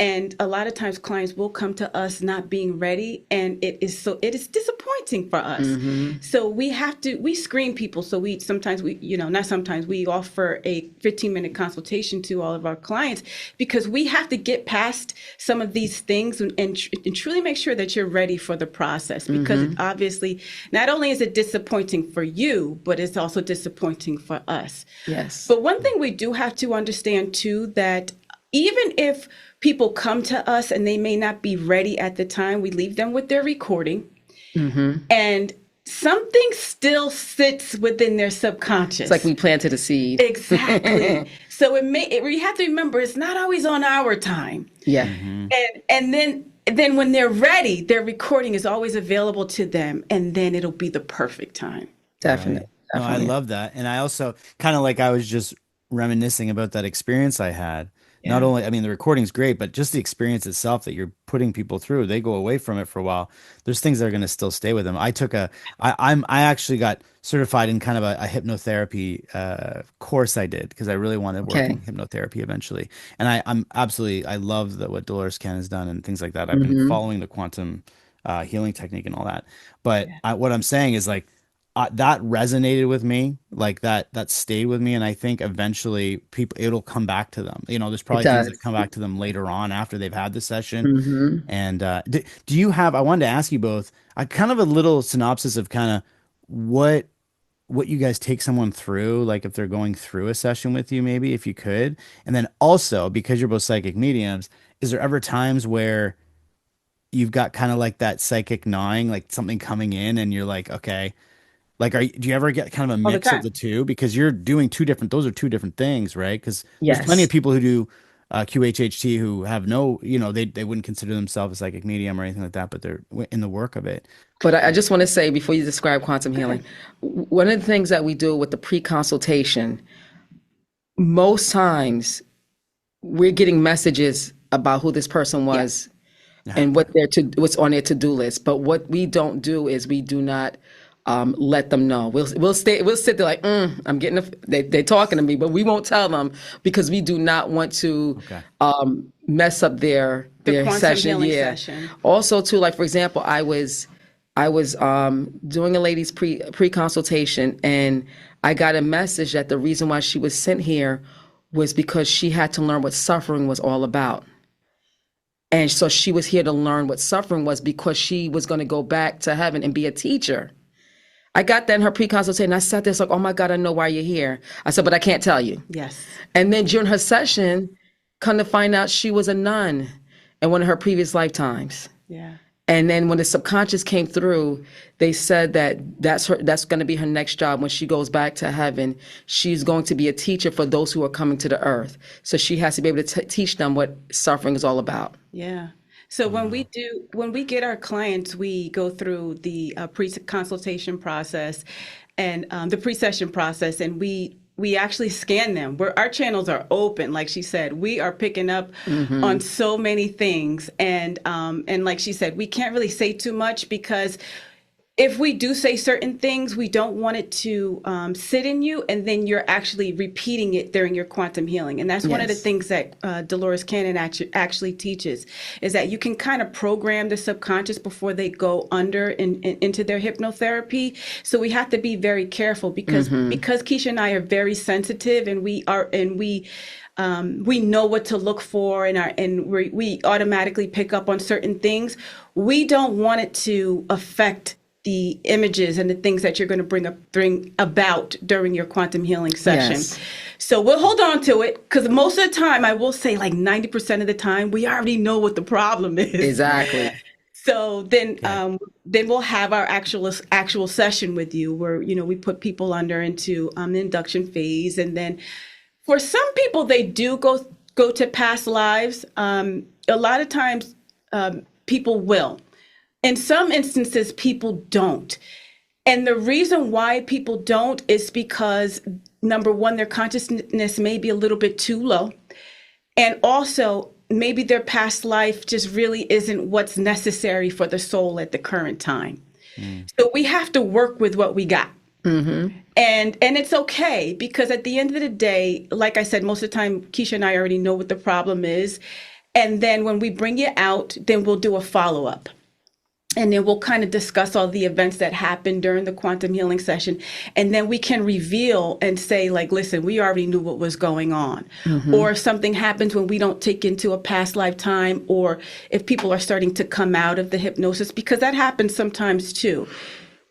And a lot of times clients will come to us not being ready, and it is disappointing for us. Mm-hmm. So we screen people. So not sometimes, we offer a 15-minute consultation to all of our clients because we have to get past some of these things and truly make sure that you're ready for the process, because Mm-hmm. obviously not only is it disappointing for you, but it's also disappointing for us. Yes. But one thing we do have to understand too, that even if people come to us and they may not be ready at the time, we leave them with their recording, and something still sits within their subconscious. It's like we planted a seed. Exactly. So we have to remember, it's not always on our time. Yeah. And then when they're ready, their recording is always available to them, and then it'll be the perfect time. Definitely. No, I love that. And I also kind of like, I was just reminiscing about that experience I had. Not only, I mean, the recording's great, but just the experience itself that you're putting people through, they go away from it for a while. There's things that are going to still stay with them. I actually got certified in kind of a hypnotherapy course I did because I really wanted to work in hypnotherapy eventually. And I love what Dolores Cannon has done and things like that. I've been following the quantum healing technique and all that. But what I'm saying is like, that resonated with me, like that stayed with me, and I think eventually it'll come back to them. There's probably things that come back to them later on after they've had the session. And do you have? I wanted to ask you both kind of a little synopsis of kind of what you guys take someone through, like if they're going through a session with you, maybe if you could, and then also because you're both psychic mediums, is there ever times where you've got kind of like that psychic gnawing, like something coming in, and you're like, okay. Like, do you ever get kind of a mix of the two? Because you're doing those are two different things, right? Because there's plenty of people who do QHHT who have no, they wouldn't consider themselves a psychic medium or anything like that, but they're in the work of it. But I just want to say, before you describe quantum healing, one of the things that we do with the pre-consultation, most times we're getting messages about who this person was and what's on their to-do list. But what we don't do is we do not let them know. We'll sit there like, I'm getting they're talking to me, but we won't tell them because we do not want to mess up their session. Session. Also too, like for example, I was doing a lady's pre-consultation, and I got a message that the reason why she was sent here was because she had to learn what suffering was all about. And so she was here to learn what suffering was because she was going to go back to heaven and be a teacher. I got that in her pre-consultation. I sat there, it's like, oh my God, I know why you're here. I said, but I can't tell you. Yes. And then during her session, come to find out she was a nun in one of her previous lifetimes. Yeah. And then when the subconscious came through, they said that's going to be her next job. When she goes back to heaven, she's going to be a teacher for those who are coming to the earth. So she has to be able to teach them what suffering is all about. Yeah. So when we get our clients, we go through the pre-consultation process and the pre-session process, and we actually scan them. Our channels are open, like she said. We are picking up on so many things, and like she said, we can't really say too much because if we do say certain things, we don't want it to sit in you, and then you're actually repeating it during your quantum healing. And that's one of the things that Dolores Cannon actually teaches, is that you can kind of program the subconscious before they go into their hypnotherapy. So we have to be very careful because Kisha and I are very sensitive, and we know what to look for, and we automatically pick up on certain things. We don't want it to affect the images and the things that you're going to bring about during your quantum healing session. Yes. So we'll hold on to it, because most of the time, I will say like 90% of the time, we already know what the problem is. Exactly. So then we'll have our actual session with you where, we put people into the induction phase. And then for some people, they do go to past lives. A lot of times people will. In some instances, people don't. And the reason why people don't is because, number one, their consciousness may be a little bit too low. And also, maybe their past life just really isn't what's necessary for the soul at the current time. So we have to work with what we got. And it's okay, because at the end of the day, like I said, most of the time, Kisha and I already know what the problem is. And then when we bring you out, then we'll do a follow-up. And then we'll kind of discuss all the events that happened during the quantum healing session. And then we can reveal and say, like, listen, we already knew what was going on. Or if something happens when we don't take into a past lifetime, or if people are starting to come out of the hypnosis, because that happens sometimes too.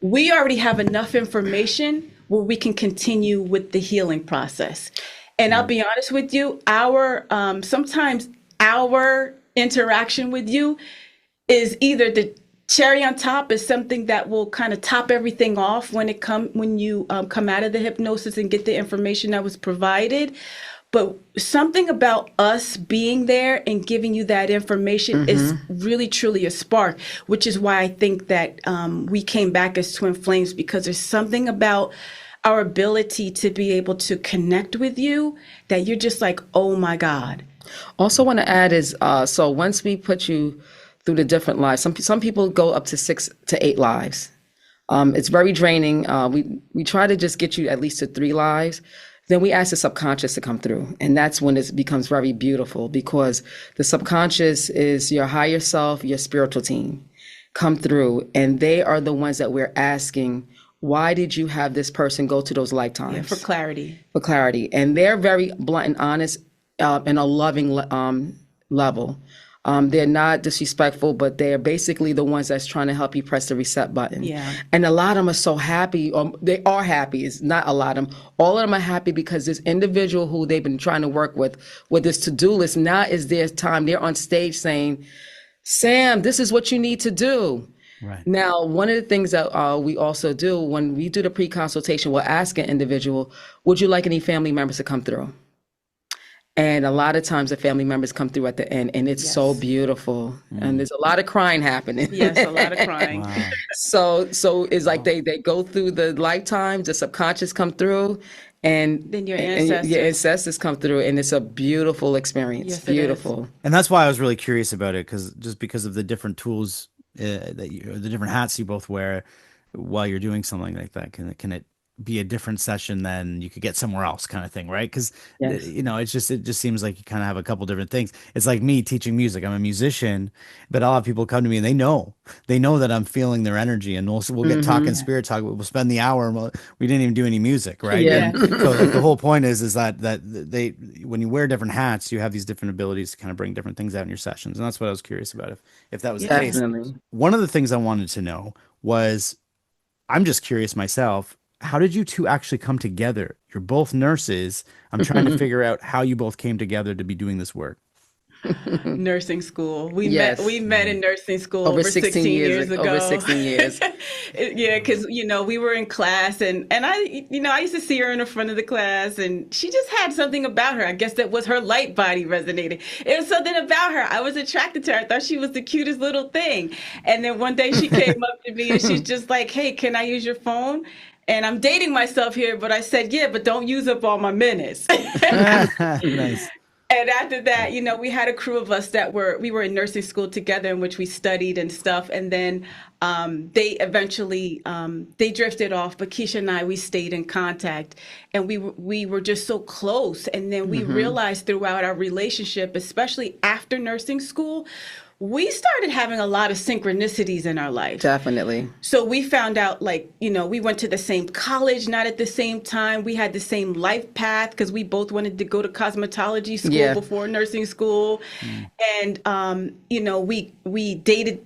we already have enough information where we can continue with the healing process. And I'll be honest with you, our sometimes our interaction with you is either the cherry on top, is something that will kind of top everything off when you come out of the hypnosis and get the information that was provided. But something about us being there and giving you that information is really, truly a spark, which is why I think that we came back as twin flames, because there's something about our ability to be able to connect with you that you're just like, oh my God. Also want to add is, so once we put you through the different lives, some people go up to 6 to 8 lives. It's very draining. We try to just get you at least to 3 lives. Then we ask the subconscious to come through. And that's when it becomes very beautiful, because the subconscious is your higher self, your spiritual team come through. And they are the ones that we're asking, why did you have this person go to those lifetimes? Yeah, for clarity. For clarity. And they're very blunt and honest in a loving level. They're not disrespectful, but they're basically the ones that's trying to help you press the reset button. Yeah. And a lot of them are so happy, or they are happy. It's not a lot of them. All of them are happy because this individual who they've been trying to work with this to-do list, now is their time. They're on stage saying, Sam, this is what you need to do. Right. Now, one of the things that we also do when we do the pre-consultation, we'll ask an individual, would you like any family members to come through? And a lot of times the family members come through at the end, and it's so beautiful. And there's a lot of crying happening. Yes, a lot of crying. Wow. So it's like they go through the lifetimes, the subconscious come through, and Then your and ancestors. your ancestors come through, and it's a beautiful experience. Yes, it is. Beautiful. And that's why I was really curious about it, because of the different tools the different hats you both wear while you're doing something like that. Can it be a different session than you could get somewhere else, kind of thing, right? Because Yes. it just seems like you kind of have a couple different things. It's like me teaching music. I'm a musician, but I'll have people come to me and they know that I'm feeling their energy, and we'll get talking spirit talk. We'll spend the hour and we didn't even do any music, right? Yeah. And so like, the whole point is that they, when you wear different hats, you have these different abilities to kind of bring different things out in your sessions, and that's what I was curious about, if that was the case. Definitely. One of the things I wanted to know was, I'm just curious myself, how did you two actually come together? You're both nurses. I'm trying to figure out how you both came together to be doing this work. Nursing school. We Yes. met in nursing school Over over 16 years ago. Over 16 years. Yeah, because we were in class, and I used to see her in the front of the class, and she just had something about her. I guess that was her light body resonating. It was something about her. I was attracted to her. I thought she was the cutest little thing. And then one day she came up to me and she's just like, "Hey, can I use your phone?" And I'm dating myself here, but I said, "Yeah, but don't use up all my minutes." Nice. And after that, we had a crew of us that we were in nursing school together, in which we studied and stuff. And then they eventually they drifted off, but Kisha and I, we stayed in contact, and we were just so close. And then we realized throughout our relationship, especially after nursing school, we started having a lot of synchronicities in our life. Definitely. So we found out, we went to the same college, not at the same time. We had the same life path because we both wanted to go to cosmetology school before nursing school. And, we dated,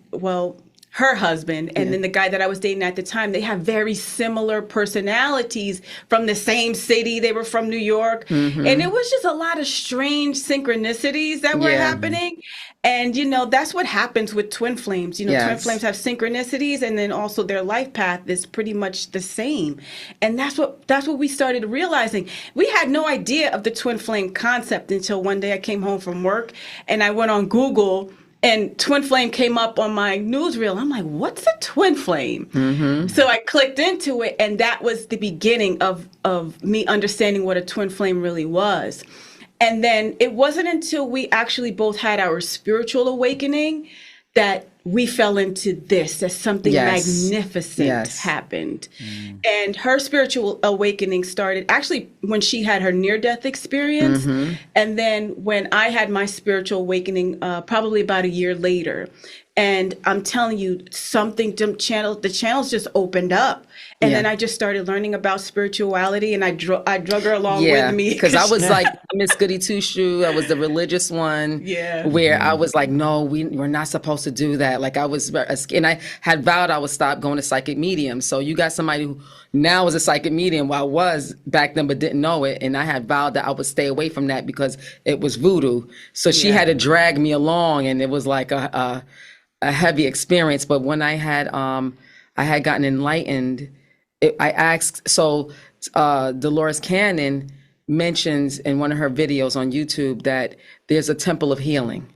her husband and then the guy that I was dating at the time. They have very similar personalities, from the same city. They were from New York. And it was just a lot of strange synchronicities that were happening. And, that's what happens with twin flames. Twin flames have synchronicities, and then also their life path is pretty much the same. And that's what we started realizing. We had no idea of the twin flame concept until one day I came home from work and I went on Google, and twin flame came up on my newsreel. I'm like, what's a twin flame? So I clicked into it, and that was the beginning of me understanding what a twin flame really was. And then it wasn't until we actually both had our spiritual awakening that we fell into this, that something magnificent happened. And her spiritual awakening started actually when she had her near-death experience. And then when I had my spiritual awakening, probably about a year later. And I'm telling you, the channels just opened up. And Yeah. then I just started learning about spirituality, and I drug her along with Yeah, me. because I was like Miss Goody Two Shoe. I was the religious one, Yeah. where I was like, no, we're not supposed to do that. Like I was, and I had vowed I would stop going to psychic mediums. So you got somebody who now is a psychic medium. Well, I was back then, but didn't know it, and I had vowed that I would stay away from that because it was voodoo. So she had to drag me along, and it was like a heavy experience. But when I had gotten enlightened. I asked, so Dolores Cannon mentions in one of her videos on YouTube that there's a temple of healing.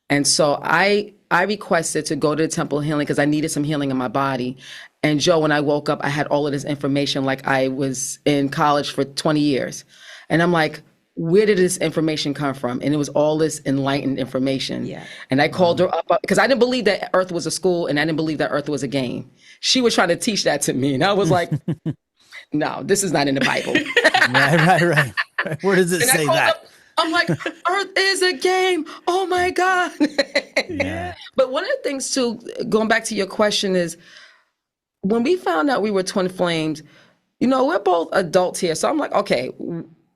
And so I requested to go to the temple of healing because I needed some healing in my body. And Joe, when I woke up, I had all of this information like I was in college for 20 years. And I'm like, where did this information come from? And it was all this enlightened information. Yeah. And I called her up because I didn't believe that Earth was a school, and I didn't believe that Earth was a game. She was trying to teach that to me. And I was like, no, this is not in the Bible. Right. Where does it And I say called that? up, I'm like, Earth is a game. Oh my God. Yeah. But one of the things too, going back to your question, is when we found out we were twin flames, we're both adults here. So I'm like, okay,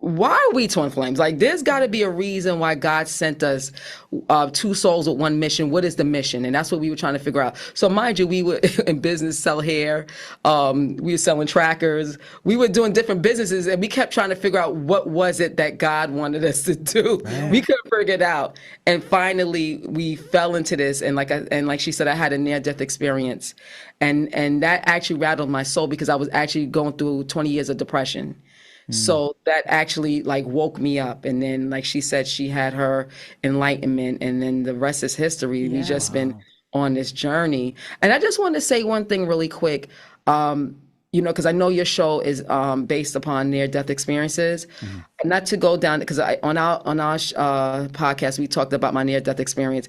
why are we twin flames? Like, there's got to be a reason why God sent us two souls with one mission. What is the mission? And that's what we were trying to figure out. So mind you, we were in business, sell hair. We were selling trackers. We were doing different businesses, and we kept trying to figure out what was it that God wanted us to do. Right. We couldn't figure it out. And finally, we fell into this. And like she said, I had a near-death experience. And that actually rattled my soul because I was actually going through 20 years of depression. So that actually like woke me up. And then, like she said, she had her enlightenment, and then the rest is history. We've just been on this journey. And I just want to say one thing really quick, because I know your show is based upon near-death experiences. Not to go down, because on our podcast, we talked about my near-death experience.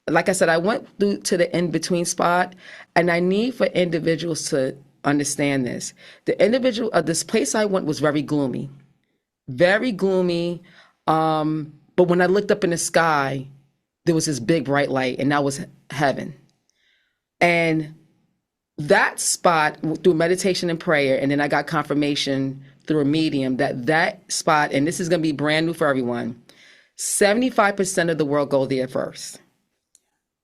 Like I said, I went through to the in-between spot, and I need for individuals to understand this. This place I went was very gloomy. But when I looked up in the sky, there was this big bright light, and that was heaven. And that spot, through meditation and prayer, and then I got confirmation through a medium that spot, and this is going to be brand new for everyone, 75% of the world go there first.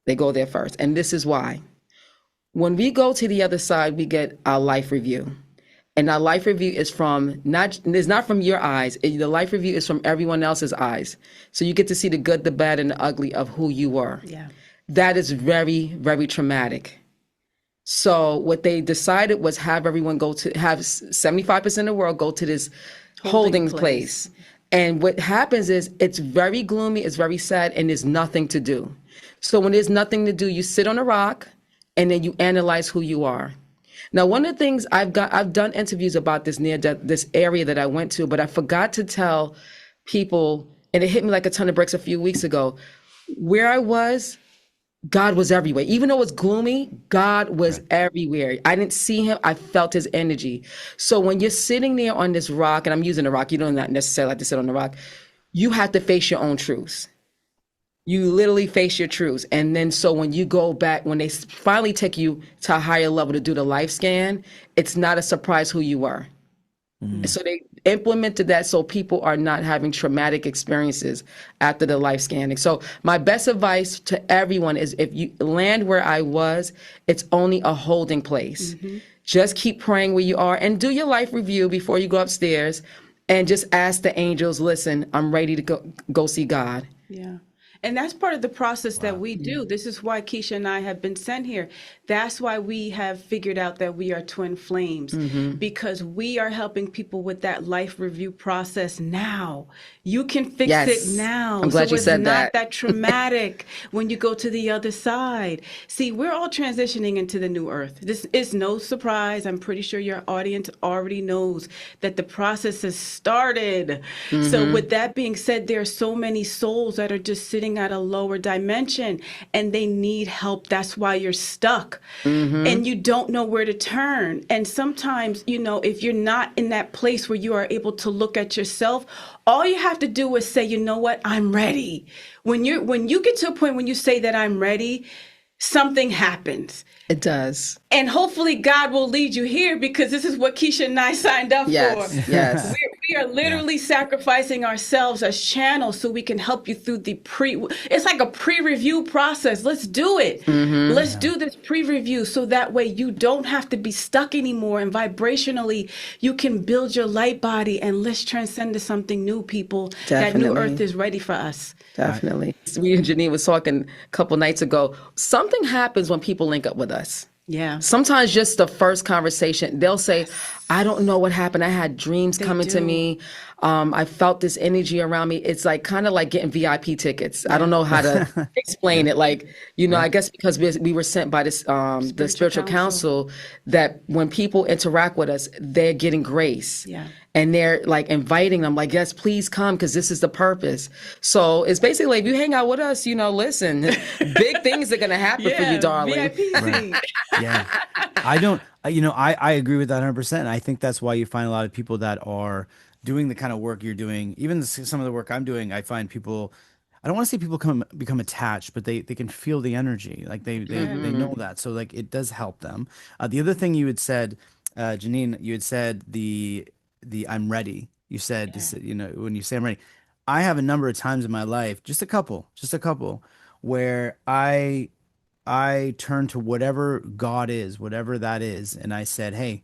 They go there first. And this is why. When we go to the other side, we get our life review. And our life review is not from your eyes. The life review is from everyone else's eyes. So you get to see the good, the bad, and the ugly of who you were. Yeah. That is very, very traumatic. So what they decided was have 75% of the world go to this holding place. And what happens is it's very gloomy, it's very sad, and there's nothing to do. So when there's nothing to do, you sit on a rock, and then you analyze who you are. Now, one of the things I've done interviews about this this area that I went to, but I forgot to tell people, and it hit me like a ton of bricks a few weeks ago. Where I was, God was everywhere. Even though it was gloomy, God was everywhere. I didn't see him. I felt his energy. So when you're sitting there on this rock, and I'm using a rock, you don't not necessarily have to sit on the rock, you have to face your own truths. You literally face your truths. And then so when you go back, when they finally take you to a higher level to do the life scan, it's not a surprise who you were. So they implemented that so people are not having traumatic experiences after the life scanning. So my best advice to everyone is, if you land where I was, it's only a holding place. Just keep praying where you are, and do your life review before you go upstairs, and just ask the angels, listen, I'm ready to go see God. Yeah. And that's part of the process that we do. This is why Kisha and I have been sent here. That's why we have figured out that we are twin flames, because we are helping people with that life review process now. You can fix it now. I'm glad you said that. So it's not that traumatic when you go to the other side. See, we're all transitioning into the new earth. This is no surprise. I'm pretty sure your audience already knows that the process has started. So with that being said, there are so many souls that are just sitting at a lower dimension, and they need help. That's why you're stuck, and you don't know where to turn. And sometimes, if you're not in that place where you are able to look at yourself, all you have to do is say, you know what, I'm ready. When you get to a point when you say that I'm ready, something happens. It does. And hopefully God will lead you here, because this is what Kisha and I signed up Yes, for. yes. We are literally sacrificing ourselves as channels so we can help you through it's like a pre-review process. Let's do it. Let's do this pre-review so that way you don't have to be stuck anymore, and vibrationally you can build your light body, and let's transcend to something new, people. That new Definitely. earth is ready for us. Definitely. We and Janine was talking a couple nights ago. Something happens when people link up with us. Yeah. Sometimes just the first conversation, they'll say, I don't know what happened. I had dreams coming to me. I felt this energy around me. It's like kind of like getting VIP tickets. I don't know how to explain it. Like, I guess because we were sent by this the spiritual council, that when people interact with us, they're getting grace. Yeah. And they're like inviting them, like, yes, please come, because this is the purpose. So it's basically, if you hang out with us, listen, big things are going to happen for you, darling. VIP seat. Yeah. I agree with that 100%. I think that's why you find a lot of people that are doing the kind of work you're doing. Even some of the work I'm doing, I find people, I don't want to say people become attached, but they can feel the energy. Like they know that. So like it does help them. The other thing you had said, Janine, you had said the I'm ready. You said, when you say I'm ready, I have a number of times in my life, just a couple, where I turn to whatever God is, whatever that is, and I said, "Hey,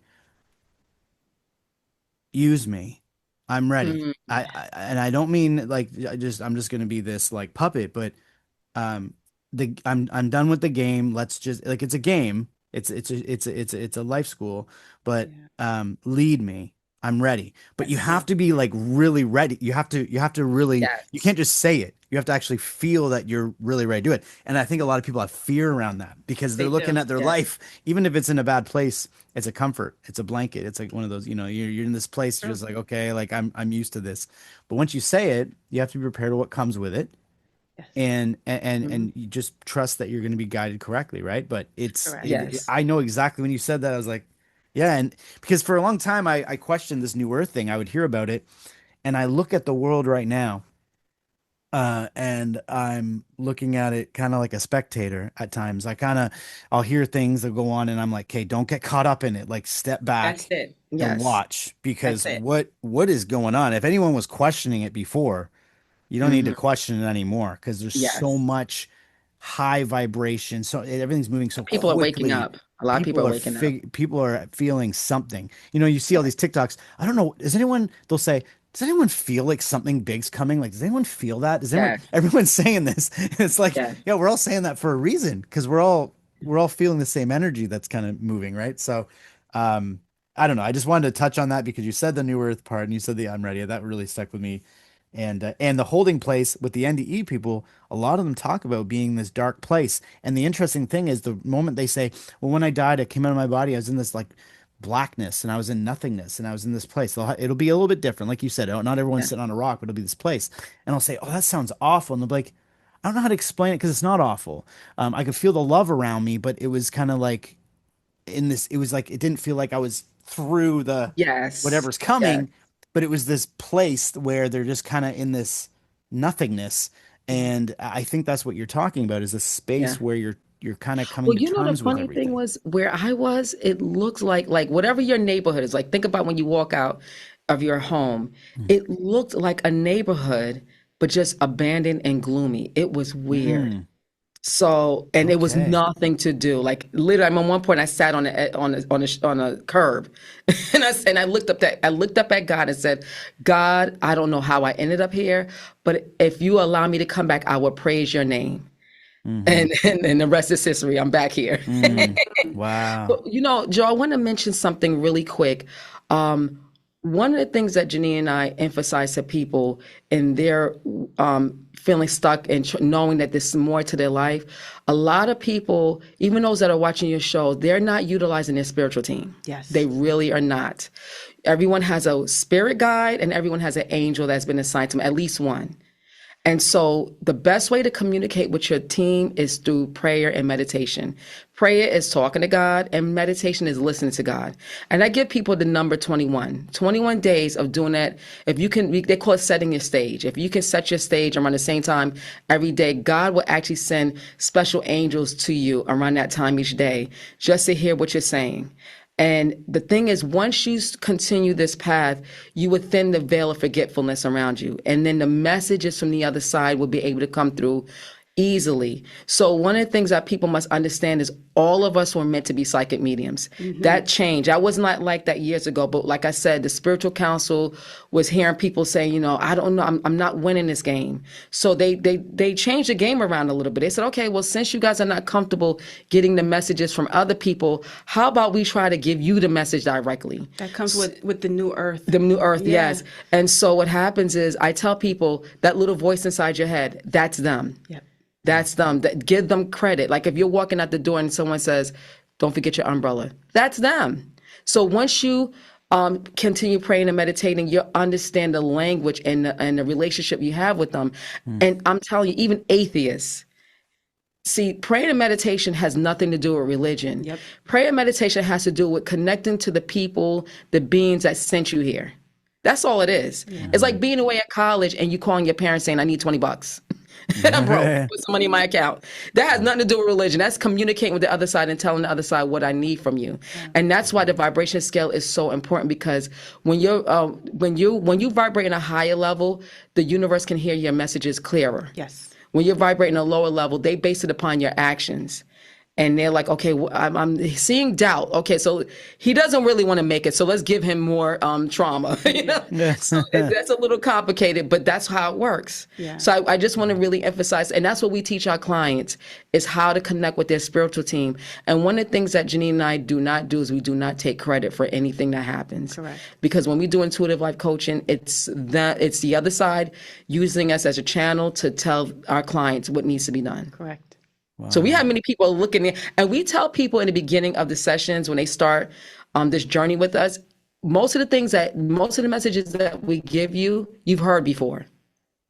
use me. I'm ready." And I don't mean like I'm just going to be this like puppet, but um I'm done with the game. Let's just, like, it's a game. It's a life school, but lead me. I'm ready. But you have to be like really ready. You have to really, you can't just say it. You have to actually feel that you're really ready to do it. And I think a lot of people have fear around that because they're looking at their life, even if it's in a bad place, it's a comfort. It's a blanket. It's like one of those, you're in this place, you're just like, okay, like I'm used to this. But once you say it, you have to be prepared to what comes with it. Yes. And you just trust that you're going to be guided correctly, right? But Yes. I know exactly when you said that, I was like, yeah. And because for a long time I questioned this new earth thing. I would hear about it, and I look at the world right now, and I'm looking at it kind of like a spectator at times. I'll hear things that go on, and I'm like, okay, don't get caught up in it. Like, step back That's it. and Yes. watch, because That's it. what is going on? If anyone was questioning it before, you don't need to question it anymore, because there's so Yes. much high vibration. So everything's moving so People are waking quickly. up. A lot of people are waking up. People are feeling something. You see all these TikToks. I don't know. They'll say, does anyone feel like something big's coming? Like, does anyone feel that? Everyone's saying this. It's like, yeah, we're all saying that for a reason, because we're all feeling the same energy that's kind of moving, right? So, I don't know. I just wanted to touch on that because you said the new earth part and you said the I'm ready. That really stuck with me. And the holding place with the NDE people, a lot of them talk about being this dark place. And the interesting thing is, the moment they say, well, when I died, I came out of my body, I was in this like blackness, and I was in nothingness, and I was in this place. It'll be a little bit different. Like you said, not everyone's sitting on a rock, but it'll be this place. And I'll say, oh, that sounds awful. And they'll be like, I don't know how to explain it because it's not awful. I could feel the love around me, but it was kind of like it was like, it didn't feel like I was through the whatever's coming, but it was this place where they're just kind of in this nothingness. And I think that's what you're talking about, is a space where you're kind of coming to terms The with funny everything. thing was, where I was, it looks like whatever your neighborhood is like. Think about when you walk out of your home, it looked like a neighborhood, but just abandoned and gloomy. It was weird. So, and it was Okay. nothing to do. Like, literally, at one point I sat on a curb, and I looked up at God and said, God, I don't know how I ended up here, but if you allow me to come back, I will praise your name. And the rest is history. I'm back here. Wow. But, Joe, I want to mention something really quick. One of the things that Janine and I emphasize to people in their feeling stuck and knowing that there's more to their life, a lot of people, even those that are watching your show, they're not utilizing their spiritual team. Yes. They really are not. Everyone has a spirit guide, and everyone has an angel that's been assigned to them, at least one. And so the best way to communicate with your team is through prayer and meditation. Prayer is talking to God, and meditation is listening to God. And I give people the number 21. 21 days of doing that. If you can, they call it setting your stage. If you can set your stage around the same time every day, God will actually send special angels to you around that time each day just to hear what you're saying. And the thing is, once you continue this path, you would thin the veil of forgetfulness around you. And then the messages from the other side will be able to come through easily. So one of the things that people must understand is all of us were meant to be psychic mediums. That changed. I was not like that years ago, but like I said, the spiritual council was hearing people saying, you know, I don't know, I'm not winning this game. So they changed the game around a little bit. They said, okay, well, since you guys are not comfortable getting the messages from other people, how about we try to give you the message directly? That comes with the new earth. The new earth, Yeah. yes. And so what happens is I tell people that little voice inside your head, that's them. Yep. That's them. Give them credit. Like if you're walking out the door and someone says, don't forget your umbrella, that's them. So once you continue praying and meditating, you understand the language and the relationship you have with them. And I'm telling you, even atheists, see, prayer and meditation has nothing to do with religion. Yep. Prayer and meditation has to do with connecting to the people, the beings that sent you here. That's all it is. It's like being away at college and you calling your parents saying, I need $20. I'm broke. Put some money in my account. That has nothing to do with religion. That's communicating with the other side and telling the other side what I need from you. And that's why the vibration scale is so important, because when you vibrate in a higher level, the universe can hear your messages clearer. Yes. When you're vibrating a lower level, they base it upon your actions. And they're like, okay, I'm seeing doubt. Okay, so he doesn't really want to make it, so let's give him more trauma. You know, so that's a little complicated, but that's how it works. Yeah. So I just want to really emphasize, and that's what we teach our clients, is how to connect with their spiritual team. And one of the things that Janine and I do not do is we do not take credit for anything that happens. Correct. Because when we do intuitive life coaching, it's the other side using us as a channel to tell our clients what needs to be done. Correct. Wow. So we have many people looking at, and we tell people in the beginning of the sessions when they start this journey with us, most of the messages that we give you, you've heard before.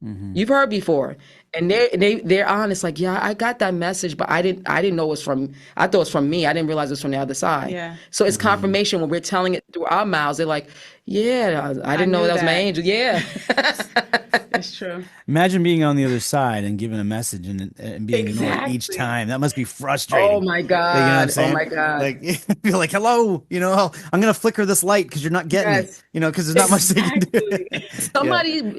You've heard before, and they're honest. Like, yeah, I got that message, but I didn't know it was from. I thought it was from me. I didn't realize it was from the other side. Yeah. So it's confirmation when we're telling it through our mouths. They're like, yeah, I didn't know that was my angel. Yeah. That's true. Imagine being on the other side and giving a message and being ignored each time. That must be frustrating. Oh my You know what I'm God. saying? Oh my God. Like, you're like, hello, you know, I'm going to flicker this light because you're not getting it, you know, because there's not much they can do.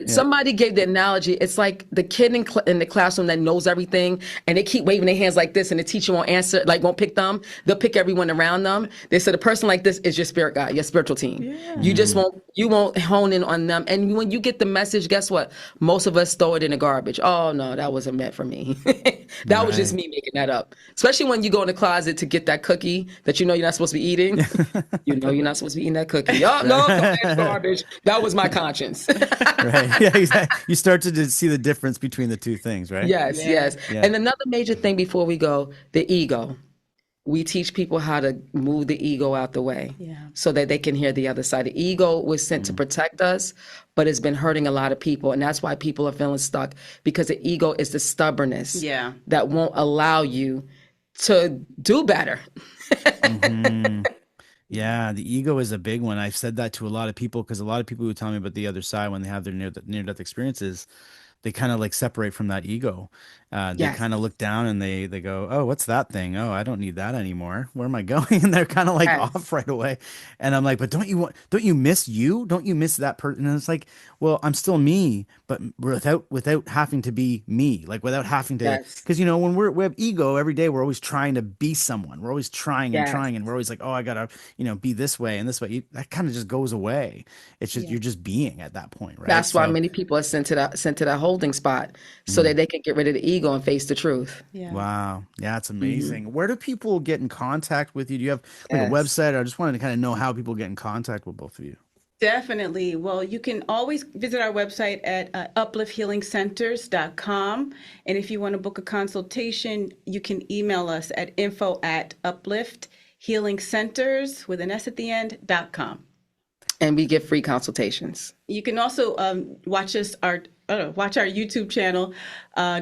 Somebody gave the analogy. It's like the kid in the classroom that knows everything, and they keep waving their hands like this, and the teacher won't answer, like won't pick them. They'll pick everyone around them. They said a person like this is your spirit guide, your spiritual team. Yeah. You won't hone in on them. And when you get the message, guess what? Most of us throw it in the garbage. Oh no, that wasn't meant for me. That was just me making that up. Especially when you go in the closet to get that cookie that you know you're not supposed to be eating. You know you're not supposed to be eating that cookie. Oh no, that's garbage. That was my conscience. Right. Yeah, exactly. You start to see the difference between the two things, right? Yes, yes. Yeah. And another major thing before we go, the ego. We teach people how to move the ego out the way so that they can hear the other side. The ego was sent to protect us, but it's been hurting a lot of people. And that's why people are feeling stuck, because the ego is the stubbornness that won't allow you to do better. Yeah, the ego is a big one. I've said that to a lot of people, because a lot of people who tell me about the other side when they have their near-death experiences, they kind of like separate from that ego. They kind of look down and they go, oh, what's that thing? Oh, I don't need that anymore. Where am I going? And they're kind of like off right away. And I'm like, but don't you miss you? Don't you miss that person? And it's like, well, I'm still me, but without having to be me, like without having to, because you know, when we have ego every day, we're always trying to be someone. We're always trying and trying, and we're always like, oh, I gotta, be this way and this way. That kind of just goes away. It's just you're just being at that point, right? That's why many people are sent to that holding spot so that they can get rid of the ego and face the truth. Yeah. Wow. Yeah, it's amazing. Where do people get in contact with you? Do you have like a website? I just wanted to kind of know how people get in contact with both of you. Definitely. Well, you can always visit our website at uplifthealingcenters.com. And if you want to book a consultation, you can email us at info@uplifthealingcenters with an S at the end.com. And we give free consultations. You can also watch our YouTube channel,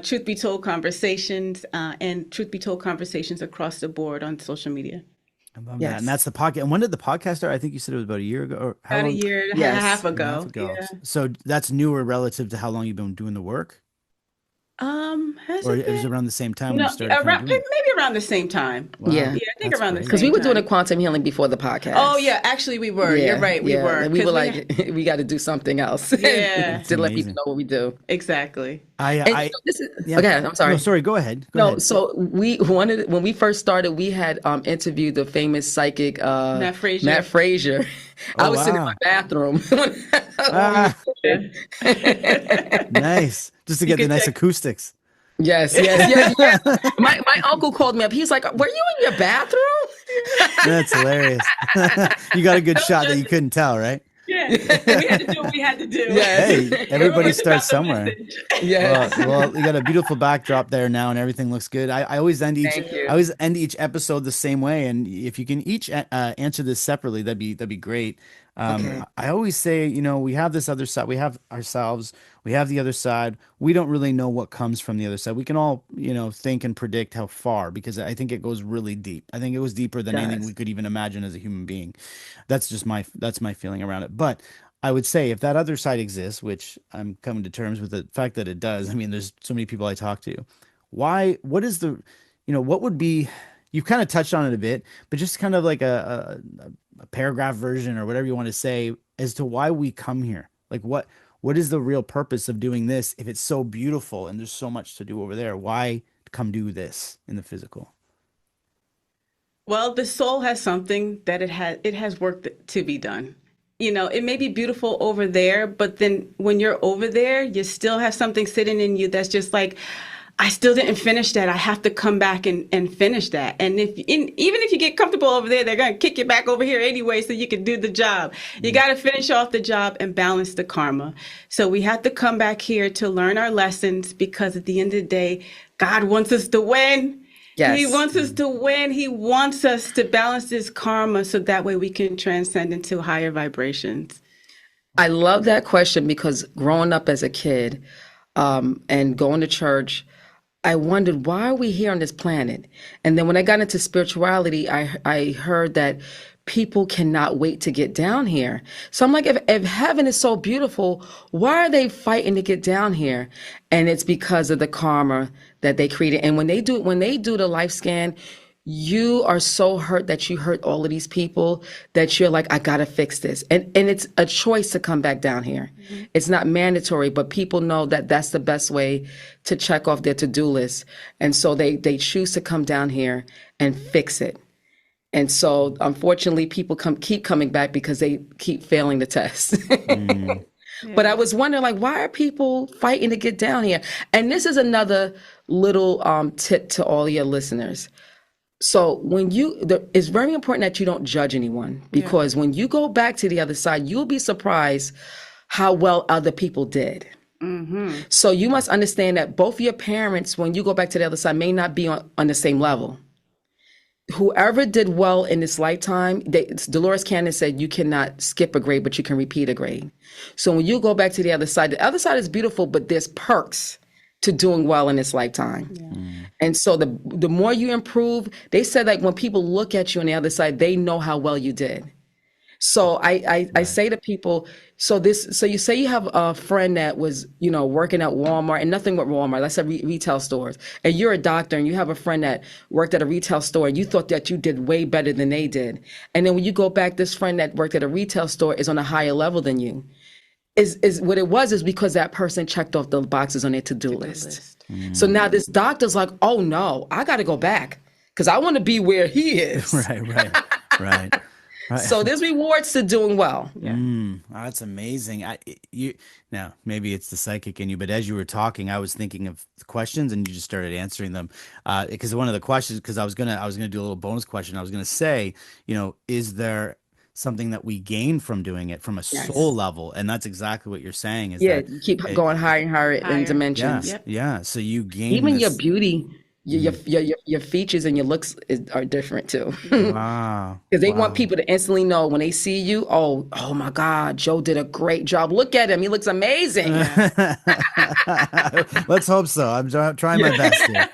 Truth Be Told Conversations, and Truth Be Told Conversations across the board on social media. I love that. And Yes. that's the podcast. And when did the podcast start? I think you said it was about a year ago, or how About a long? year and a half Yes. Year and a half ago. ago. Yeah. So that's newer relative to how long you've been doing the work? Has Or it it was been? around the same time when you No, started kind of around doing it? maybe around the same time. Wow, Yeah. Yeah, I think that's around the great. Because we same were doing a time. quantum healing before the Oh podcast. yeah, actually we were. You're Yeah. right, we Yeah. were. And we were Because like, we got to do something else yeah, That's to let people amazing. know what we do. exactly. And I, this is, yeah. okay, I'm No, sorry. sorry. Go ahead. Go No, ahead. so we wanted when we first started, we had interviewed the famous psychic Matt Matt Frazier. Frazier. I Oh, was sitting in my wow. bathroom when we Ah, recorded. nice. Just to You get the could nice check. acoustics. Yes, yes, yeah, yeah. My uncle called me up. He's like, "Were you in your bathroom?" That's hilarious. You got a good Don't shot that judge you me. couldn't tell, right? Yeah, we had to do what we had to do. Yes, Hey, We were everybody worried starts about the somewhere. message. yes. Well, you got a beautiful backdrop there now, and everything looks good. I always end each Thank I you. always end each episode the same way, and if you can each answer this separately, that'd be great. Okay. I always say, we have this other side, we have ourselves, we have the other side. We don't really know what comes from the other side. We can all, think and predict how far, because I think it goes really deep. I think it goes deeper than anything we Does. could even imagine as a human being. That's my feeling around it. But I would say if that other side exists, which I'm coming to terms with the fact that it does. I mean, there's so many people I talk to. What is what would be, you've kind of touched on it a bit, but just kind of like a paragraph version or whatever you want to say as to why we come here. Like what is the real purpose of doing this if it's so beautiful and there's so much to do over there? Why come do this in the physical? Well, the soul has something that it has work to be done. It may be beautiful over there, but then when you're over there, you still have something sitting in you that's just like, I still didn't finish that. I have to come back and finish that. And even if you get comfortable over there, they're going to kick you back over here anyway so you can do the job. You got to finish off the job and balance the karma. So we have to come back here to learn our lessons, because at the end of the day, God wants us to win. He Yes. wants us to win. He wants us to balance this karma so that way we can transcend into higher vibrations. I love that question because growing up as a kid, and going to church, I wondered, why are we here on this planet? And then when I got into spirituality, I heard that people cannot wait to get down here. So I'm like, if heaven is so beautiful, why are they fighting to get down here? And it's because of the karma that they created. And when they do the life scan, you are so hurt that you hurt all of these people that you're like, I gotta fix this. And it's a choice to come back down here. It's not mandatory, but people know that that's the best way to check off their to-do list. And so they choose to come down here and fix it. And so unfortunately people keep coming back because they keep failing the test. Mm, But Yeah. I was wondering, like, why are people fighting to get down here? And this is another little tip to all your listeners. So it's very important that you don't judge anyone, Yeah. because when you go back to the other side, you'll be surprised how well other people did. Mm-hmm. So you must understand that both your parents, when you go back to the other side, may not be on the same level. Whoever did well in this lifetime, Dolores Cannon said you cannot skip a grade, but you can repeat a grade. So when you go back to the other side is beautiful, but there's perks to doing well in this lifetime. Yeah. And so the more you improve, they said, like, when people look at you on the other side, they know how well you did. So I say to people, so you say you have a friend that was, working at Walmart, and nothing with Walmart, let's say retail stores, and you're a doctor and you have a friend that worked at a retail store and you thought that you did way better than they did. And then when you go back, this friend that worked at a retail store is on a higher level than you. Is what it was is because that person checked off the boxes on their to-do To-do list. list. So now this doctor's like, oh no, I got to go back because I want to be where he is. right. So there's rewards to doing well. Yeah. Oh, that's amazing. Now maybe it's the psychic in you, but as you were talking, I was thinking of the questions, and you just started answering them. Because one of the questions, because I was gonna do a little bonus question. I was gonna say, is there something that we gain from doing it from a Yes. soul level? And that's exactly what you're saying. Is Yeah, that you keep it, going higher and higher in Higher. yeah, dimensions. Yep. yeah. So you gain Even your this. beauty, your features and your looks are different too. Wow. Because they want Wow. people to instantly know when they see you, oh my God, Joe did a great job. Look at him. He looks amazing. Yeah. Let's hope so. I'm trying my Yeah. best here.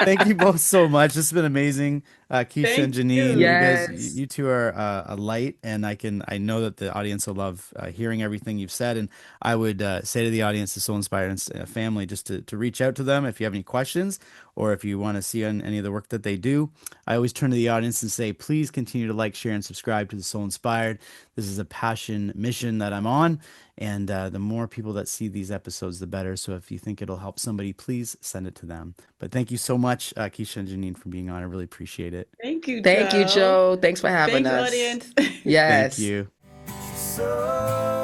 Thank you both so much. This has been amazing, Kisha and Thank Janine. You you. guys, Yes. you two are a light, and I know that the audience will love hearing everything you've said. And I would say to the audience, the Soul Inspired family, just to reach out to them if you have any questions or if you want to see any of the work that they do. I always turn to the audience and say, please continue to like, share, and subscribe to the Soul Inspired. This is a passion mission that I'm on. And the more people that see these episodes, the better. So if you think it'll help somebody, please send it to them. But thank you so much, Keisha and Janine, for being on. I really appreciate it. Thank you, Thank you, Joe. Joe. Thanks for having Thanks, us. audience. Thank Yes. you. So